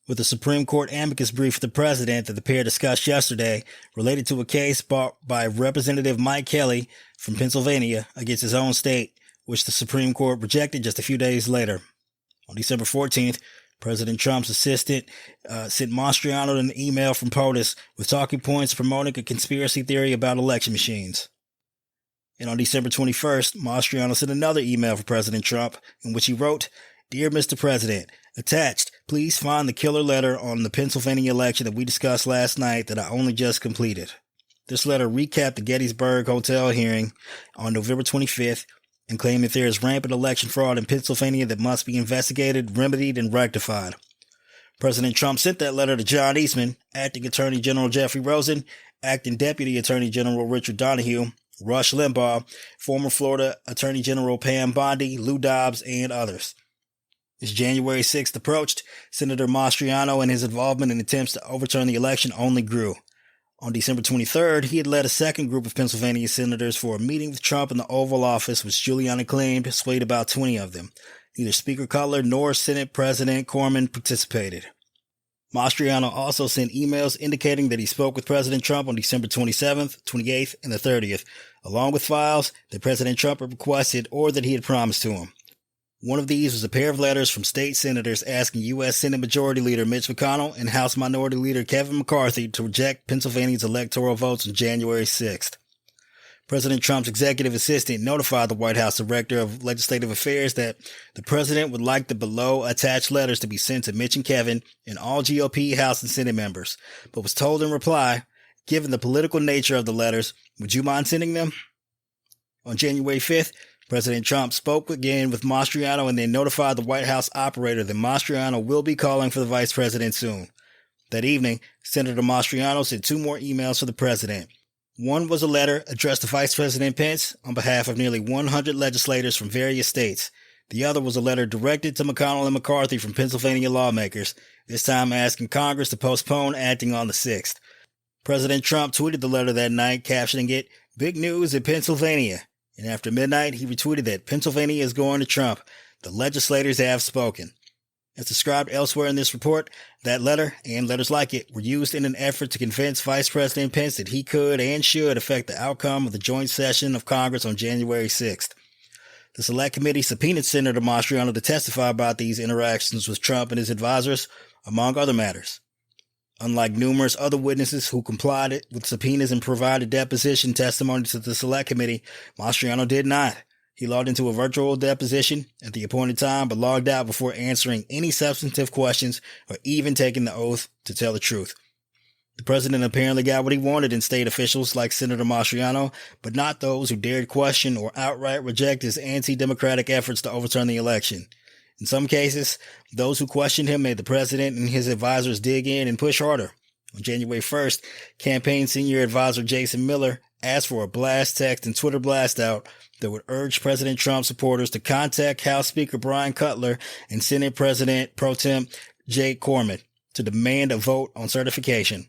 with a Supreme Court amicus brief for the president that the pair discussed yesterday related to a case brought by Representative Mike Kelly from Pennsylvania against his own state, which the Supreme Court rejected just a few days later. On December 14th, President Trump's assistant sent Mastriano an email from POTUS with talking points promoting a conspiracy theory about election machines. And on December 21st, Mastriano sent another email for President Trump in which he wrote, "Dear Mr. President, attached, please find the killer letter on the Pennsylvania election that we discussed last night that I only just completed." This letter recapped the Gettysburg Hotel hearing on November 25th and claimed that there is rampant election fraud in Pennsylvania that must be investigated, remedied, and rectified. President Trump sent that letter to John Eastman, Acting Attorney General Jeffrey Rosen, Acting Deputy Attorney General Richard Donahue, Rush Limbaugh, former Florida Attorney General Pam Bondi, Lou Dobbs, and others. As January 6th approached, Senator Mastriano and his involvement in attempts to overturn the election only grew. On December 23rd, he had led a second group of Pennsylvania senators for a meeting with Trump in the Oval Office, which Giuliani claimed swayed about 20 of them. Neither Speaker Cutler nor Senate President Corman participated. Mastriano also sent emails indicating that he spoke with President Trump on December 27th, 28th, and the 30th, along with files that President Trump had requested or that he had promised to him. One of these was a pair of letters from state senators asking U.S. Senate Majority Leader Mitch McConnell and House Minority Leader Kevin McCarthy to reject Pennsylvania's electoral votes on January 6th. President Trump's executive assistant notified the White House Director of Legislative Affairs that the president would like the below attached letters to be sent to Mitch and Kevin and all GOP House and Senate members, but was told in reply, given the political nature of the letters, would you mind sending them? On January 5th, President Trump spoke again with Mastriano and then notified the White House operator that Mastriano will be calling for the vice president soon. That evening, Senator Mastriano sent two more emails to the president. One was a letter addressed to Vice President Pence on behalf of nearly 100 legislators from various states. The other was a letter directed to McConnell and McCarthy from Pennsylvania lawmakers, this time asking Congress to postpone acting on the 6th. President Trump tweeted the letter that night, captioning it, "Big news in Pennsylvania." And after midnight, he retweeted that Pennsylvania is going to Trump. The legislators have spoken. As described elsewhere in this report, that letter and letters like it were used in an effort to convince Vice President Pence that he could and should affect the outcome of the joint session of Congress on January 6th. The Select Committee subpoenaed Senator Mastriano to testify about these interactions with Trump and his advisors, among other matters. Unlike numerous other witnesses who complied with subpoenas and provided deposition testimony to the Select Committee, Mastriano did not. He logged into a virtual deposition at the appointed time, but logged out before answering any substantive questions or even taking the oath to tell the truth. The president apparently got what he wanted in state officials like Senator Mastriano, but not those who dared question or outright reject his anti-democratic efforts to overturn the election. In some cases, those who questioned him made the president and his advisors dig in and push harder. On January 1st, campaign senior advisor Jason Miller asked for a blast text and Twitter blast out that would urge President Trump supporters to contact House Speaker Brian Cutler and Senate President Pro Tem Jake Corman to demand a vote on certification.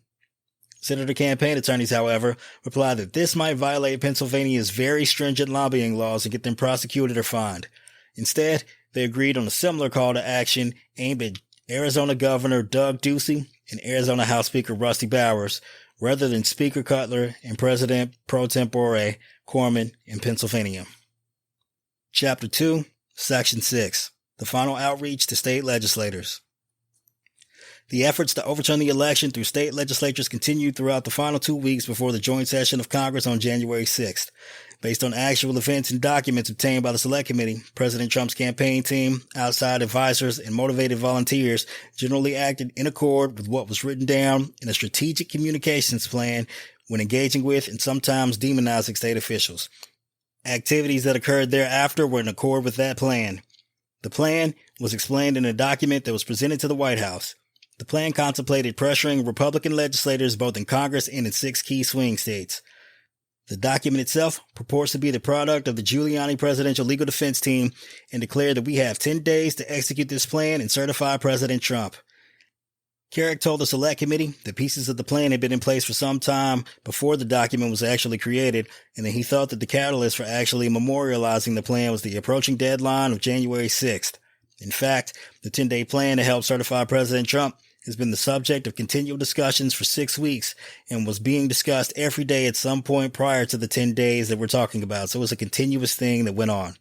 Senator campaign attorneys, however, replied that this might violate Pennsylvania's very stringent lobbying laws and get them prosecuted or fined. Instead, they agreed on a similar call to action aimed at Arizona Governor Doug Ducey and Arizona House Speaker Rusty Bowers, rather than Speaker Cutler and President pro tempore Corman in Pennsylvania. Chapter 2, Section 6, the final outreach to state legislators. The efforts to overturn the election through state legislatures continued throughout the final 2 weeks before the joint session of Congress on January 6th. Based on actual events and documents obtained by the Select Committee, President Trump's campaign team, outside advisors, and motivated volunteers generally acted in accord with what was written down in a strategic communications plan when engaging with and sometimes demonizing state officials. Activities that occurred thereafter were in accord with that plan. The plan was explained in a document that was presented to the White House. The plan contemplated pressuring Republican legislators both in Congress and in 6 key swing states. The document itself purports to be the product of the Giuliani Presidential Legal Defense Team and declared that we have 10 days to execute this plan and certify President Trump. Carrick told the Select Committee that pieces of the plan had been in place for some time before the document was actually created, and that he thought that the catalyst for actually memorializing the plan was the approaching deadline of January 6th. In fact, the 10-day plan to help certify President Trump has been the subject of continual discussions for 6 weeks and was being discussed every day at some point prior to the 10 days that we're talking about. So it was a continuous thing that went on.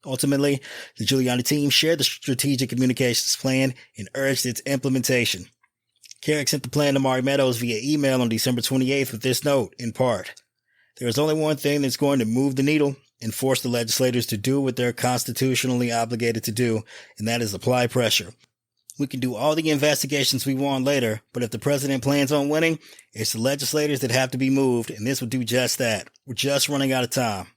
Ultimately, the Giuliani team shared the strategic communications plan and urged its implementation. Carrick sent the plan to Mark Meadows via email on December 28th with this note, in part. There is only one thing that's going to move the needle and force the legislators to do what they're constitutionally obligated to do, and that is apply pressure. We can do all the investigations we want later, but if the president plans on winning, it's the legislators that have to be moved, and this would do just that. We're just running out of time.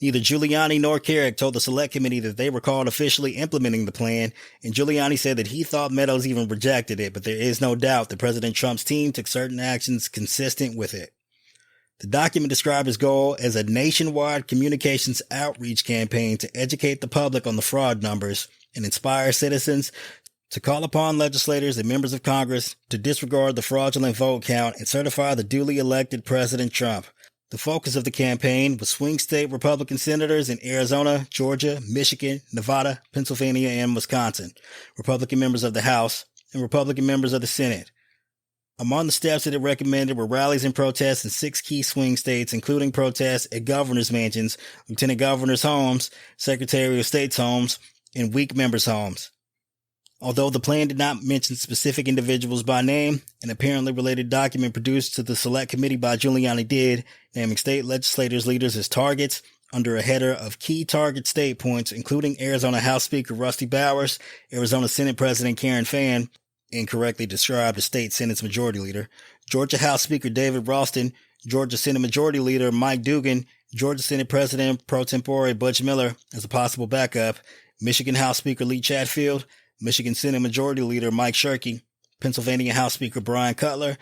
Neither Giuliani nor Carrick told the Select Committee that they recalled officially implementing the plan, and Giuliani said that he thought Meadows even rejected it, but there is no doubt that President Trump's team took certain actions consistent with it. The document described his goal as a nationwide communications outreach campaign to educate the public on the fraud numbers and inspire citizens to call upon legislators and members of Congress to disregard the fraudulent vote count and certify the duly elected President Trump. The focus of the campaign was swing state Republican senators in Arizona, Georgia, Michigan, Nevada, Pennsylvania, and Wisconsin, Republican members of the House, and Republican members of the Senate. Among the steps that it recommended were rallies and protests in 6 key swing states, including protests at governors' mansions, lieutenant governors' homes, secretary of state's homes, and weak members' homes. Although the plan did not mention specific individuals by name, an apparently related document produced to the Select Committee by Giuliani did, naming state legislators' leaders as targets under a header of key target state points, including Arizona House Speaker Rusty Bowers, Arizona Senate President Karen Fann, incorrectly described as State Senate's Majority Leader, Georgia House Speaker David Ralston, Georgia Senate Majority Leader Mike Dugan, Georgia Senate President pro tempore Butch Miller as a possible backup, Michigan House Speaker Lee Chatfield, Michigan Senate Majority Leader Mike Shirkey, Pennsylvania House Speaker Brian Cutler,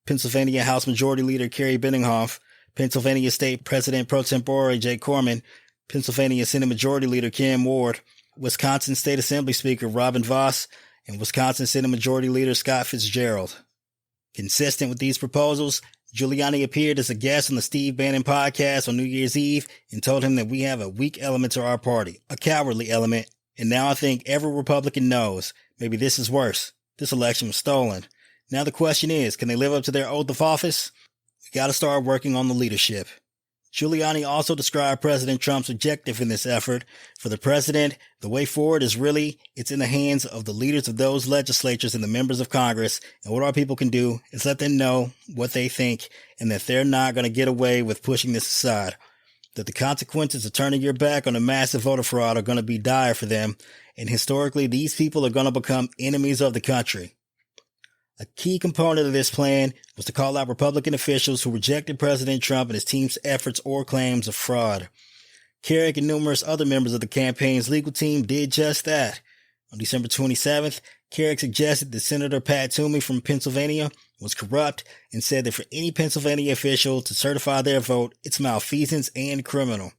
Pennsylvania House Majority Leader Kerry Binninghoff, Pennsylvania State President pro tempore Jay Corman, Pennsylvania Senate Majority Leader Kim Ward, Wisconsin State Assembly Speaker Robin Voss, and Wisconsin Senate Majority Leader Scott Fitzgerald. Consistent with these proposals, Giuliani appeared as a guest on the Steve Bannon podcast on New Year's Eve and told him that we have a weak element to our party, a cowardly element, and now I think every Republican knows, maybe this is worse. This election was stolen. Now the question is, can they live up to their oath of office? We gotta start working on the leadership. Giuliani also described President Trump's objective in this effort. For the president, the way forward is really, it's in the hands of the leaders of those legislatures and the members of Congress. And what our people can do is let them know what they think and that they're not going to get away with pushing this aside. That the consequences of turning your back on a massive voter fraud are going to be dire for them. And historically, these people are going to become enemies of the country. A key component of this plan was to call out Republican officials who rejected President Trump and his team's efforts or claims of fraud. Carrick and numerous other members of the campaign's legal team did just that. On December 27th, Carrick suggested that Senator Pat Toomey from Pennsylvania was corrupt and said that for any Pennsylvania official to certify their vote, it's malfeasance and criminal.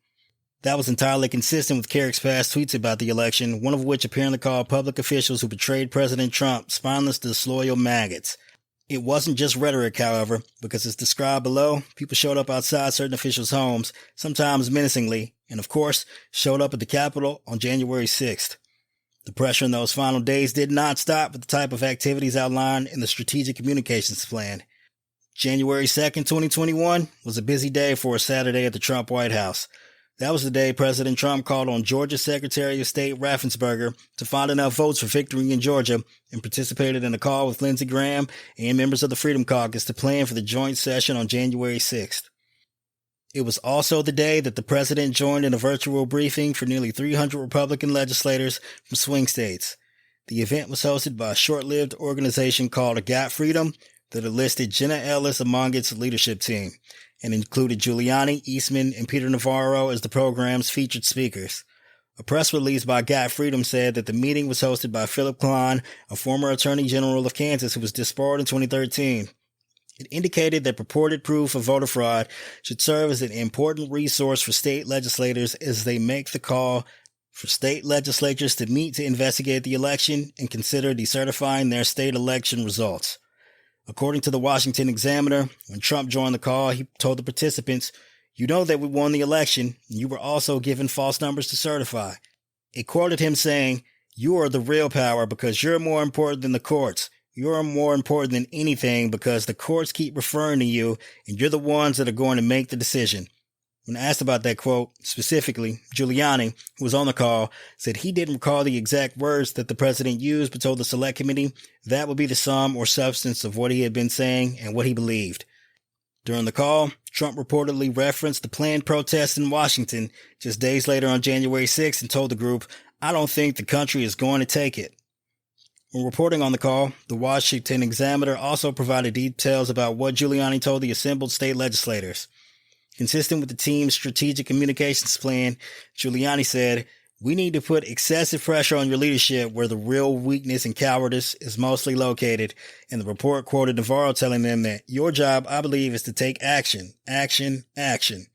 That was entirely consistent with Carrick's past tweets about the election, one of which apparently called public officials who betrayed President Trump spineless, disloyal maggots. It wasn't just rhetoric, however, because as described below, people showed up outside certain officials' homes, sometimes menacingly, and of course, showed up at the Capitol on January 6th. The pressure in those final days did not stop with the type of activities outlined in the Strategic Communications Plan. January 2nd, 2021 was a busy day for a Saturday at the Trump White House. That was the day President Trump called on Georgia Secretary of State Raffensperger to find enough votes for victory in Georgia and participated in a call with Lindsey Graham and members of the Freedom Caucus to plan for the joint session on January 6th. It was also the day that the president joined in a virtual briefing for nearly 300 Republican legislators from swing states. The event was hosted by a short-lived organization called Got Freedom that enlisted Jenna Ellis among its leadership team, and included Giuliani, Eastman, and Peter Navarro as the program's featured speakers. A press release by Got Freedom said that the meeting was hosted by Philip Klein, a former Attorney General of Kansas who was disbarred in 2013. It indicated that purported proof of voter fraud should serve as an important resource for state legislators as they make the call for state legislatures to meet to investigate the election and consider decertifying their state election results. According to the Washington Examiner, when Trump joined the call, he told the participants, "You know that we won the election, and you were also given false numbers to certify." It quoted him saying, "You are the real power because you're more important than the courts. You're more important than anything because the courts keep referring to you, and you're the ones that are going to make the decision." When asked about that quote, specifically, Giuliani, who was on the call, said he didn't recall the exact words that the president used, but told the Select Committee that would be the sum or substance of what he had been saying and what he believed. During the call, Trump reportedly referenced the planned protests in Washington just days later on January 6th and told the group, "I don't think the country is going to take it." When reporting on the call, the Washington Examiner also provided details about what Giuliani told the assembled state legislators. Consistent with the team's strategic communications plan, Giuliani said, "We need to put excessive pressure on your leadership where the real weakness and cowardice is mostly located." And the report quoted Navarro telling them that, "Your job, I believe, is to take action, action, action."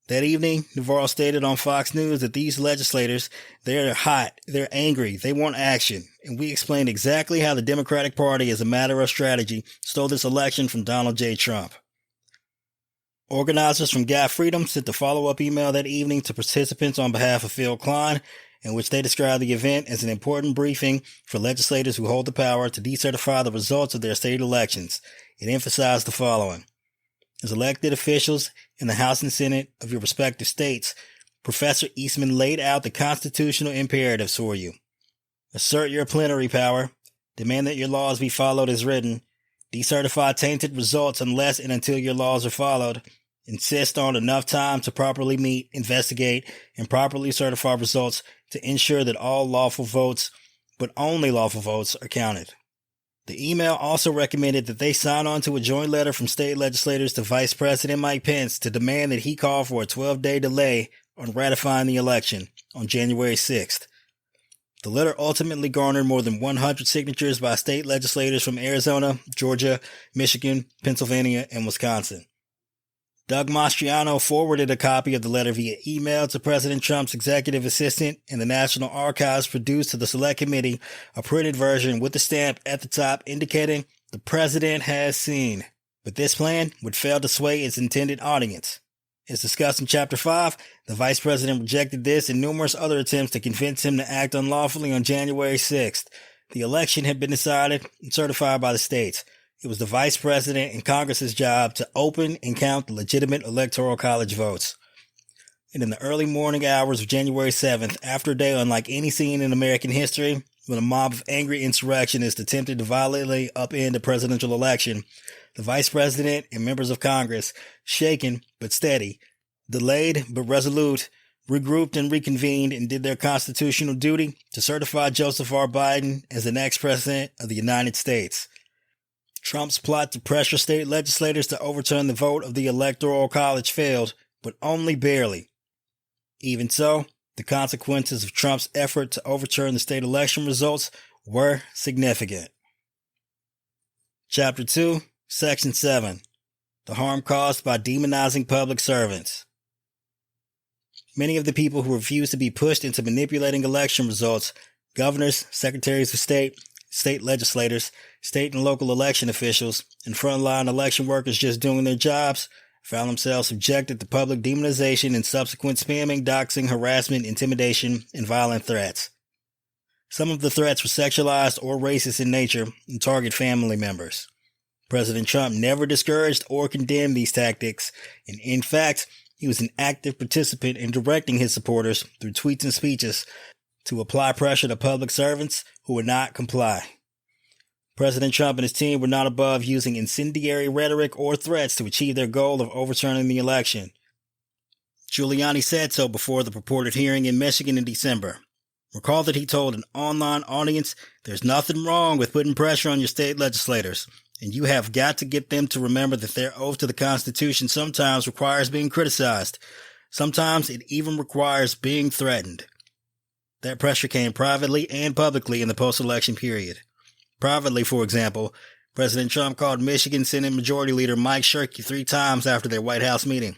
That evening, Navarro stated on Fox News that these legislators, they're hot, they're angry, they want action. And we explained exactly how the Democratic Party, as a matter of strategy, stole this election from Donald J. Trump. Organizers from Got Freedom sent a follow-up email that evening to participants on behalf of Phil Klein, in which they described the event as an important briefing for legislators who hold the power to decertify the results of their state elections. It emphasized the following. As elected officials in the House and Senate of your respective states, Professor Eastman laid out the constitutional imperatives for you. Assert your plenary power, demand that your laws be followed as written, decertify tainted results unless and until your laws are followed, insist on enough time to properly meet, investigate, and properly certify results to ensure that all lawful votes, but only lawful votes, are counted. The email also recommended that they sign on to a joint letter from state legislators to Vice President Mike Pence to demand that he call for a 12-day delay on ratifying the election on January 6th. The letter ultimately garnered more than 100 signatures by state legislators from Arizona, Georgia, Michigan, Pennsylvania, and Wisconsin. Doug Mastriano forwarded a copy of the letter via email to President Trump's executive assistant, and the National Archives produced to the Select Committee a printed version with the stamp at the top indicating the president has seen. But this plan would fail to sway its intended audience. As discussed in Chapter 5, the Vice President rejected this and numerous other attempts to convince him to act unlawfully on January 6th. The election had been decided and certified by the states. It was the Vice President and Congress's job to open and count the legitimate Electoral College votes. And in the early morning hours of January 7th, after a day unlike any seen in American history, when a mob of angry insurrectionists attempted to violently upend a presidential election, the Vice President and members of Congress, shaken but steady, delayed but resolute, regrouped and reconvened and did their constitutional duty to certify Joseph R. Biden as the next President of the United States. Trump's plot to pressure state legislators to overturn the vote of the Electoral College failed, but only barely. Even so, the consequences of Trump's effort to overturn the state election results were significant. Chapter 2, Section 7. The harm caused by demonizing public servants. Many of the people who refuse to be pushed into manipulating election results, governors, secretaries of state, state legislators, state and local election officials, and frontline election workers just doing their jobs, found themselves subjected to public demonization and subsequent spamming, doxing, harassment, intimidation, and violent threats. Some of the threats were sexualized or racist in nature and target family members. President Trump never discouraged or condemned these tactics, and in fact, he was an active participant in directing his supporters through tweets and speeches to apply pressure to public servants who would not comply. President Trump and his team were not above using incendiary rhetoric or threats to achieve their goal of overturning the election. Giuliani said so before the purported hearing in Michigan in December. Recall that he told an online audience, "There's nothing wrong with putting pressure on your state legislators, and you have got to get them to remember that their oath to the Constitution sometimes requires being criticized. Sometimes it even requires being threatened." That pressure came privately and publicly in the post-election period. Privately, for example, President Trump called Michigan Senate Majority Leader Mike Shirkey 3 times after their White House meeting.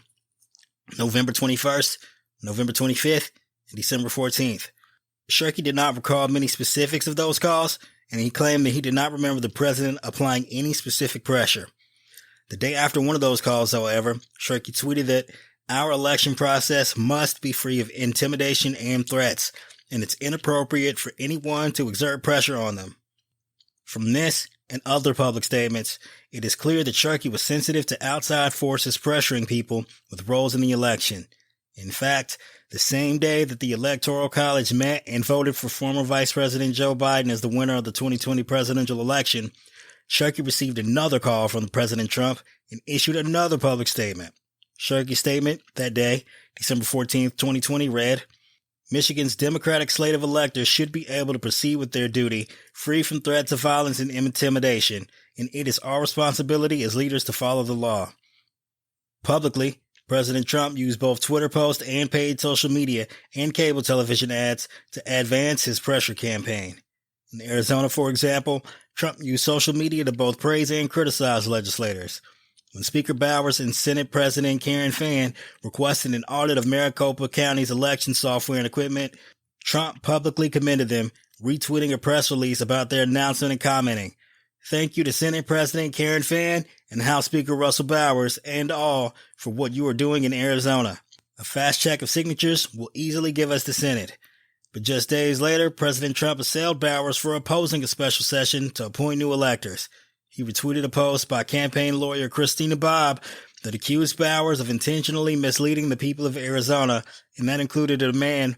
November 21st, November 25th, and December 14th. Shirkey did not recall many specifics of those calls, and he claimed that he did not remember the president applying any specific pressure. The day after one of those calls, however, Shirkey tweeted that our election process must be free of intimidation and threats, and it's inappropriate for anyone to exert pressure on them. From this and other public statements, it is clear that Shirkey was sensitive to outside forces pressuring people with roles in the election. In fact, the same day that the Electoral College met and voted for former Vice President Joe Biden as the winner of the 2020 presidential election, Shirky received another call from President Trump and issued another public statement. Shirky's statement that day, December 14th, 2020, read, Michigan's Democratic slate of electors should be able to proceed with their duty, free from threats of violence and intimidation, and it is our responsibility as leaders to follow the law. Publicly, President Trump used both Twitter posts and paid social media and cable television ads to advance his pressure campaign. In Arizona, for example, Trump used social media to both praise and criticize legislators. When Speaker Bowers and Senate President Karen Fann requested an audit of Maricopa County's election software and equipment, Trump publicly commended them, retweeting a press release about their announcement and commenting, "Thank you to Senate President Karen Fann and House Speaker Russell Bowers and all for what you are doing in Arizona. A fast check of signatures will easily give us the Senate." But just days later, President Trump assailed Bowers for opposing a special session to appoint new electors. He retweeted a post by campaign lawyer Christina Bobb that accused Bowers of intentionally misleading the people of Arizona, and that included a demand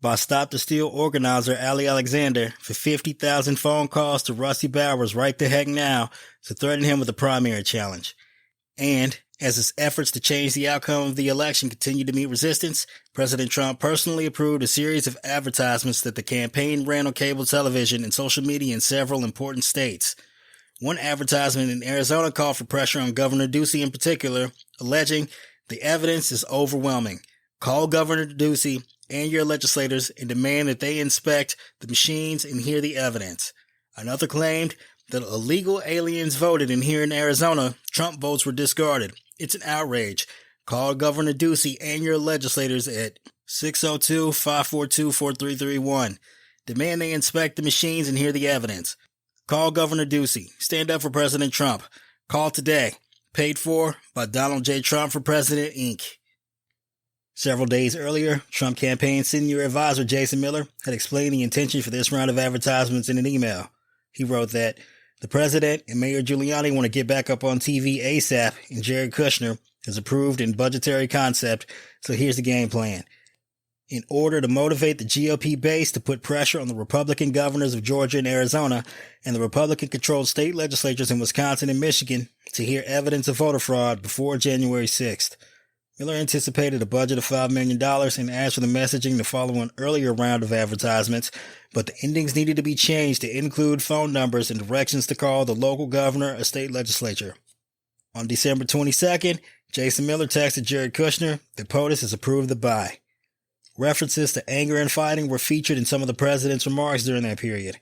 by Stop the Steal organizer Ali Alexander for 50,000 phone calls to Rusty Bowers right the heck now to threaten him with a primary challenge. And as his efforts to change the outcome of the election continued to meet resistance, President Trump personally approved a series of advertisements that the campaign ran on cable television and social media in several important states. One advertisement in Arizona called for pressure on Governor Ducey in particular, alleging the evidence is overwhelming. Call Governor Ducey and your legislators and demand that they inspect the machines and hear the evidence. Another claimed that illegal aliens voted, and here in Arizona, Trump votes were discarded. It's an outrage. Call Governor Ducey and your legislators at 602-542-4331. Demand they inspect the machines and hear the evidence. Call Governor Ducey. Stand up for President Trump. Call today. Paid for by Donald J. Trump for President, Inc. Several days earlier, Trump campaign senior advisor Jason Miller had explained the intention for this round of advertisements in an email. He wrote that the president and Mayor Giuliani want to get back up on TV ASAP, and Jared Kushner has approved in budgetary concept, so here's the game plan. In order to motivate the GOP base to put pressure on the Republican governors of Georgia and Arizona and the Republican-controlled state legislatures in Wisconsin and Michigan to hear evidence of voter fraud before January 6th. Miller anticipated a budget of $5 million and asked for the messaging to follow an earlier round of advertisements, but the endings needed to be changed to include phone numbers and directions to call the local governor or state legislature. On December 22nd, Jason Miller texted Jared Kushner that POTUS has approved the buy. References to anger and fighting were featured in some of the president's remarks during that period.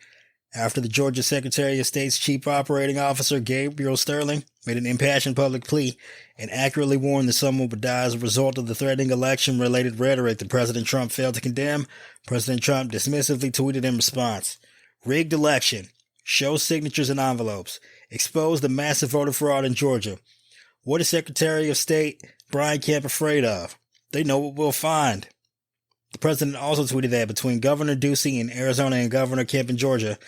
After the Georgia Secretary of State's Chief Operating Officer, Gabriel Sterling, made an impassioned public plea and accurately warned that someone would die as a result of the threatening election-related rhetoric that President Trump failed to condemn, President Trump dismissively tweeted in response, "Rigged election. Show signatures and envelopes. Expose the massive voter fraud in Georgia. What is Secretary of State Brian Kemp afraid of? They know what we'll find." The president also tweeted that between Governor Ducey in Arizona and Governor Kemp in Georgia,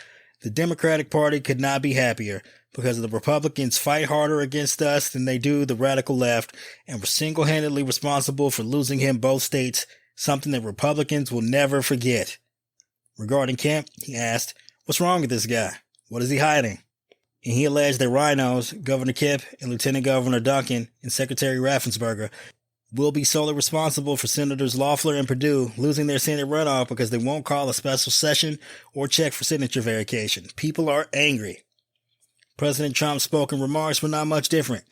the Democratic Party could not be happier because the Republicans fight harder against us than they do the radical left and were single-handedly responsible for losing him both states, something that Republicans will never forget. Regarding Kemp, he asked, "What's wrong with this guy? What is he hiding?" And he alleged that rhinos, Governor Kemp and Lieutenant Governor Duncan and Secretary Raffensperger, will be solely responsible for Senators Loeffler and Perdue losing their Senate runoff because they won't call a special session or check for signature verification. People are angry. President Trump's spoken remarks were not much different.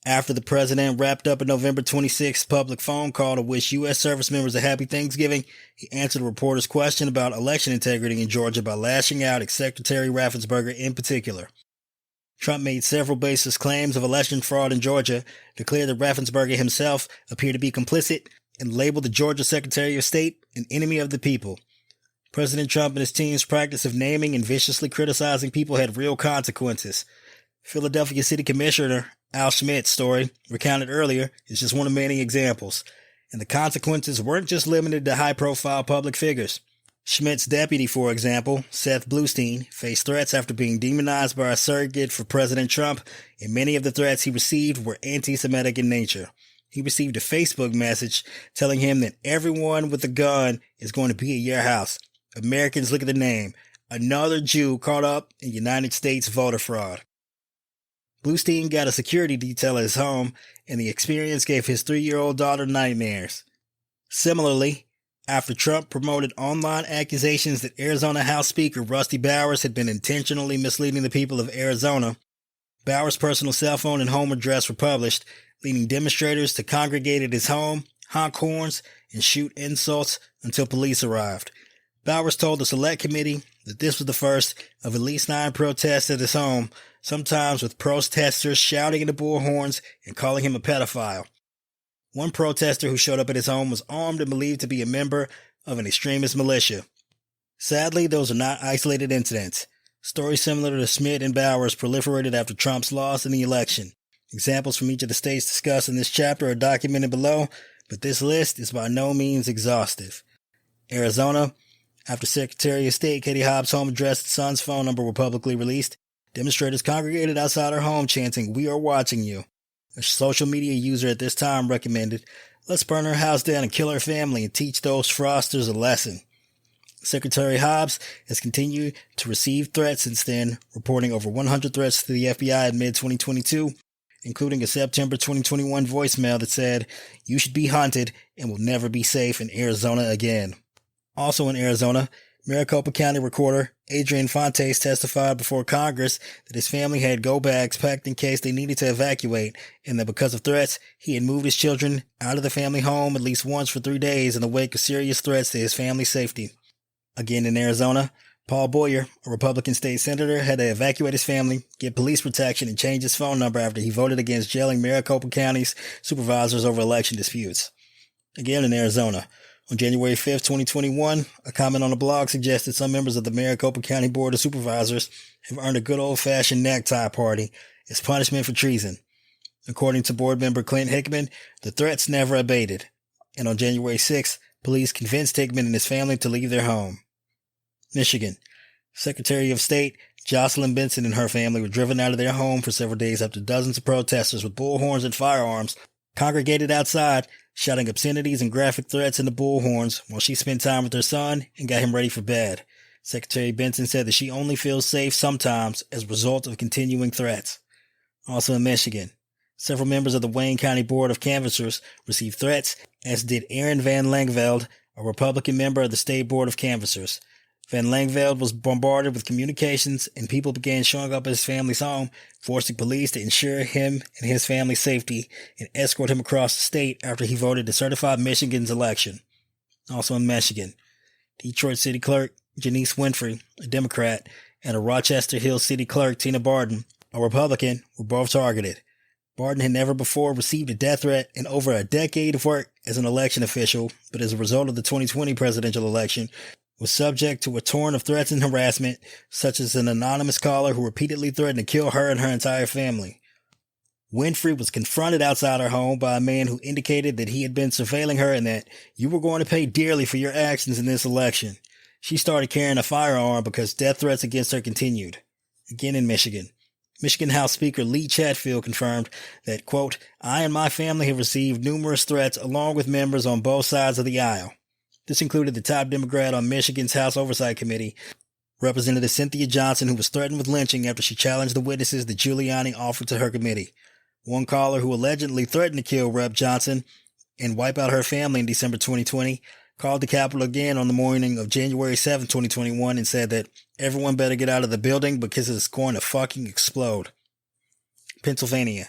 After the president wrapped up a November 26th public phone call to wish U.S. service members a happy Thanksgiving, he answered a reporter's question about election integrity in Georgia by lashing out at Secretary Raffensperger in particular. Trump made several baseless claims of election fraud in Georgia, declared that Raffensperger himself appeared to be complicit, and labeled the Georgia Secretary of State an enemy of the people. President Trump and his team's practice of naming and viciously criticizing people had real consequences. Philadelphia City Commissioner Al Schmidt's story, recounted earlier, is just one of many examples, and the consequences weren't just limited to high-profile public figures. Schmidt's deputy, for example, Seth Bluestein, faced threats after being demonized by a surrogate for President Trump, and many of the threats he received were anti-Semitic in nature. He received a Facebook message telling him that everyone with a gun is going to be at your house. Americans, look at the name. another Jew caught up in United States voter fraud. Bluestein got a security detail at his home, and the experience gave his 3-year-old daughter nightmares. Similarly, after Trump promoted online accusations that Arizona House Speaker Rusty Bowers had been intentionally misleading the people of Arizona, Bowers' personal cell phone and home address were published, leading demonstrators to congregate at his home, honk horns, and shoot insults until police arrived. Bowers told the Select Committee that this was the first of at least 9 protests at his home, sometimes with protesters shouting into bullhorns and calling him a pedophile. One protester who showed up at his home was armed and believed to be a member of an extremist militia. Sadly, those are not isolated incidents. Stories similar to Schmidt and Bowers proliferated after Trump's loss in the election. Examples from each of the states discussed in this chapter are documented below, but this list is by no means exhaustive. Arizona, after Secretary of State Katie Hobbs' home address and son's phone number were publicly released, demonstrators congregated outside her home chanting, "We are watching you." A social media user at this time recommended, "Let's burn her house down and kill her family and teach those fraudsters a lesson." Secretary Hobbs has continued to receive threats since then, reporting over 100 threats to the FBI in mid-2022, including a September 2021 voicemail that said, "You should be hunted and will never be safe in Arizona again." Also in Arizona, Maricopa County Recorder Adrian Fontes testified before Congress that his family had go bags packed in case they needed to evacuate, and that because of threats, he had moved his children out of the family home at least once for 3 days in the wake of serious threats to his family's safety. Again in Arizona, Paul Boyer, a Republican state senator, had to evacuate his family, get police protection, and change his phone number after he voted against jailing Maricopa County's supervisors over election disputes. Again in Arizona, on January 5th, 2021, a comment on a blog suggested some members of the Maricopa County Board of Supervisors have earned a good old-fashioned necktie party as punishment for treason. According to board member Clint Hickman, the threats never abated, and on January 6th, police convinced Hickman and his family to leave their home. Michigan. Secretary of State Jocelyn Benson and her family were driven out of their home for several days after dozens of protesters with bullhorns and firearms congregated outside, shouting obscenities and graphic threats into bullhorns while she spent time with her son and got him ready for bed. Secretary Benson said that she only feels safe sometimes as a result of continuing threats. Also in Michigan, several members of the Wayne County Board of Canvassers received threats, as did Aaron Van Langveld, a Republican member of the State Board of Canvassers. Van Langveld was bombarded with communications, and people began showing up at his family's home, forcing police to ensure him and his family's safety and escort him across the state after he voted to certify Michigan's election. Also in Michigan, Detroit City Clerk Janice Winfrey, a Democrat, and a Rochester Hills City Clerk Tina Barden, a Republican, were both targeted. Barden had never before received a death threat in over a decade of work as an election official, but as a result of the 2020 presidential election, was subject to a torrent of threats and harassment, such as an anonymous caller who repeatedly threatened to kill her and her entire family. Winfrey was confronted outside her home by a man who indicated that he had been surveilling her and that "you were going to pay dearly for your actions in this election." She started carrying a firearm because death threats against her continued. Again in Michigan, Michigan House Speaker Lee Chatfield confirmed that, quote, "I and my family have received numerous threats along with members on both sides of the aisle." This included the top Democrat on Michigan's House Oversight Committee, Representative Cynthia Johnson, who was threatened with lynching after she challenged the witnesses that Giuliani offered to her committee. One caller who allegedly threatened to kill Rep. Johnson and wipe out her family in December 2020 called the Capitol again on the morning of January 7, 2021, and said that everyone better get out of the building because it's going to fucking explode. Pennsylvania.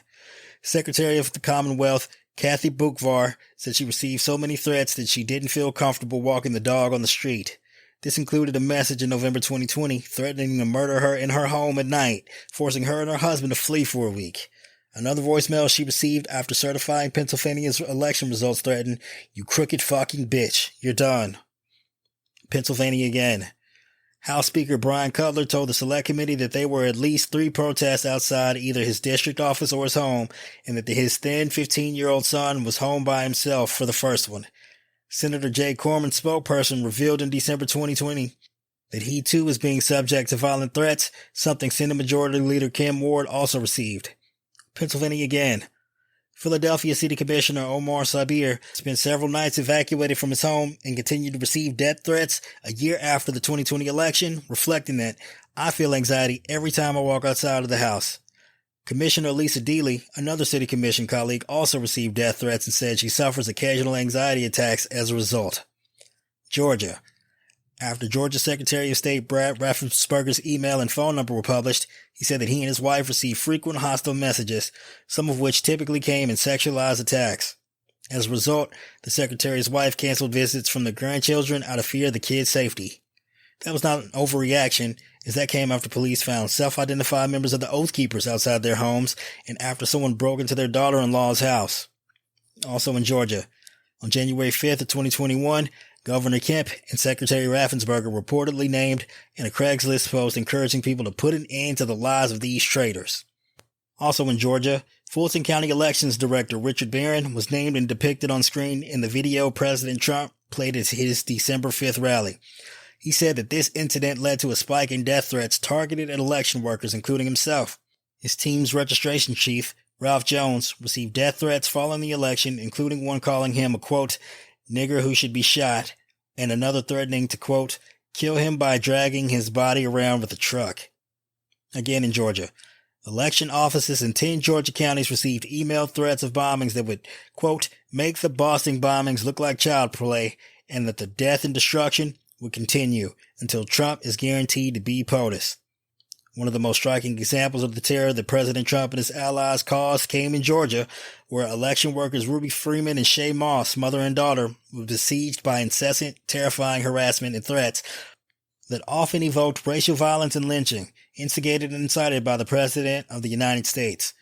Secretary of the Commonwealth Kathy Boockvar said she received so many threats that she didn't feel comfortable walking the dog on the street. This included a message in November 2020 threatening to murder her in her home at night, forcing her and her husband to flee for a week. Another voicemail she received after certifying Pennsylvania's election results threatened, "You crooked fucking bitch, you're done." Pennsylvania again. House Speaker Brian Cutler told the Select Committee that there were at least 3 protests outside either his district office or his home, and that his then 15-year-old son was home by himself for the first one. Senator Jay Corman's spokesperson revealed in December 2020 that he too was being subject to violent threats, something Senate Majority Leader Kim Ward also received. Pennsylvania again. Philadelphia City Commissioner Omar Sabir spent several nights evacuated from his home and continued to receive death threats a year after the 2020 election, reflecting that, "I feel anxiety every time I walk outside of the house." Commissioner Lisa Deeley, another city commission colleague, also received death threats and said she suffers occasional anxiety attacks as a result. Georgia. After Georgia Secretary of State Brad Raffensperger's email and phone number were published, he said that he and his wife received frequent hostile messages, some of which typically came in sexualized attacks. As a result, the Secretary's wife canceled visits from the grandchildren out of fear of the kids' safety. That was not an overreaction, as that came after police found self-identified members of the Oath Keepers outside their homes and after someone broke into their daughter-in-law's house. Also in Georgia, on January 5th of 2021, Governor Kemp and Secretary Raffensperger reportedly named in a Craigslist post encouraging people to put an end to the lies of these traitors. Also in Georgia, Fulton County Elections Director Richard Barron was named and depicted on screen in the video President Trump played at his December 5th rally. He said that this incident led to a spike in death threats targeted at election workers, including himself. His team's registration chief, Ralph Jones, received death threats following the election, including one calling him a, quote, "nigger who should be shot," and another threatening to, quote, "kill him by dragging his body around with a truck." Again in Georgia, election offices in 10 Georgia counties received email threats of bombings that would, quote, "make the Boston bombings look like child play," and that the death and destruction would continue until Trump is guaranteed to be POTUS. One of the most striking examples of the terror that President Trump and his allies caused came in Georgia, where election workers Ruby Freeman and Shay Moss, mother and daughter, were besieged by incessant, terrifying harassment and threats that often evoked racial violence and lynching, instigated and incited by the President of the United States.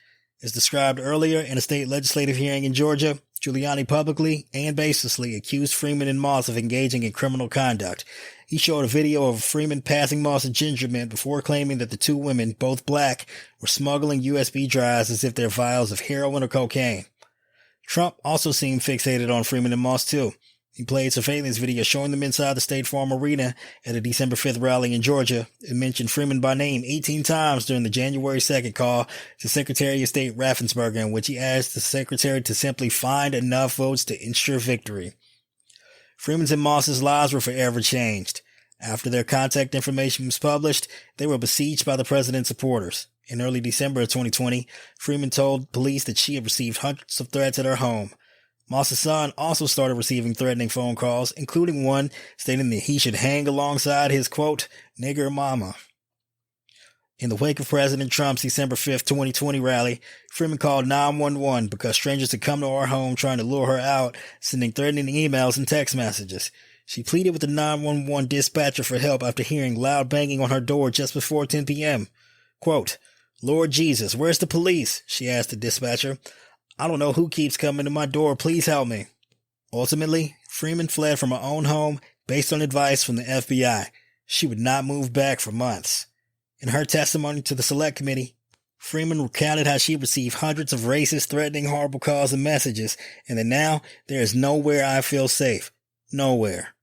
As described earlier in a state legislative hearing in Georgia, Giuliani publicly and baselessly accused Freeman and Moss of engaging in criminal conduct. He showed a video of Freeman passing Moss a ginger mint before claiming that the two women, both black, were smuggling USB drives as if they're vials of heroin or cocaine. Trump also seemed fixated on Freeman and Moss too. He played surveillance video showing them inside the State Farm Arena at a December 5th rally in Georgia and mentioned Freeman by name 18 times during the January 2nd call to Secretary of State Raffensperger, in which he asked the Secretary to simply find enough votes to ensure victory. Freeman's and Moss's lives were forever changed. After their contact information was published, they were besieged by the president's supporters. In early December of 2020, Freeman told police that she had received hundreds of threats at her home. Moss's son also started receiving threatening phone calls, including one stating that he should hang alongside his, quote, "nigger mama." In the wake of President Trump's December 5th, 2020 rally, Freeman called 911 because strangers had come to our home trying to lure her out, sending threatening emails and text messages. She pleaded with the 911 dispatcher for help after hearing loud banging on her door just before 10 p.m. Quote, "Lord Jesus, where's the police?" she asked the dispatcher. "I don't know who keeps coming to my door. Please help me." Ultimately, Freeman fled from her own home based on advice from the FBI. She would not move back for months. In her testimony to the Select Committee, Freeman recounted how she received hundreds of racist, threatening, horrible calls and messages, and that now there is nowhere I feel safe. Nowhere.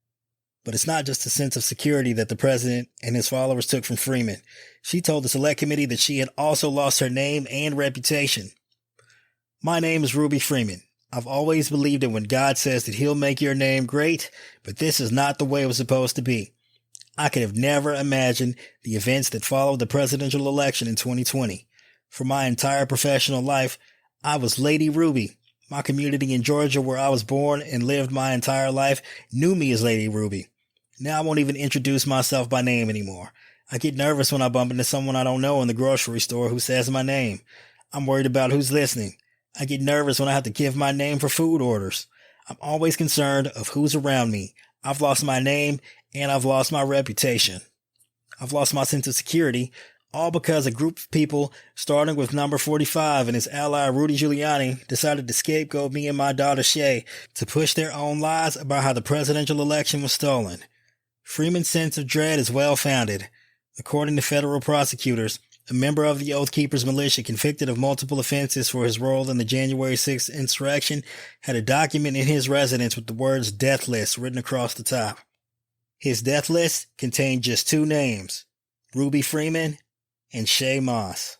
But it's not just a sense of security that the president and his followers took from Freeman. She told the Select Committee that she had also lost her name and reputation. "My name is Ruby Freeman. I've always believed that when God says that he'll make your name great, but this is not the way it was supposed to be. I could have never imagined the events that followed the presidential election in 2020. For my entire professional life, I was Lady Ruby. My community in Georgia, where I was born and lived my entire life, knew me as Lady Ruby. Now I won't even introduce myself by name anymore. I get nervous when I bump into someone I don't know in the grocery store who says my name. I'm worried about who's listening. I get nervous when I have to give my name for food orders. I'm always concerned of who's around me. I've lost my name and I've lost my reputation. I've lost my sense of security, all because a group of people, starting with number 45 and his ally Rudy Giuliani, decided to scapegoat me and my daughter Shay to push their own lies about how the presidential election was stolen. Freeman's sense of dread is well-founded. According to federal prosecutors, a member of the Oath Keepers militia convicted of multiple offenses for his role in the January 6th insurrection had a document in his residence with the words "death list" written across the top. His death list contained just two names, Ruby Freeman and Shay Moss.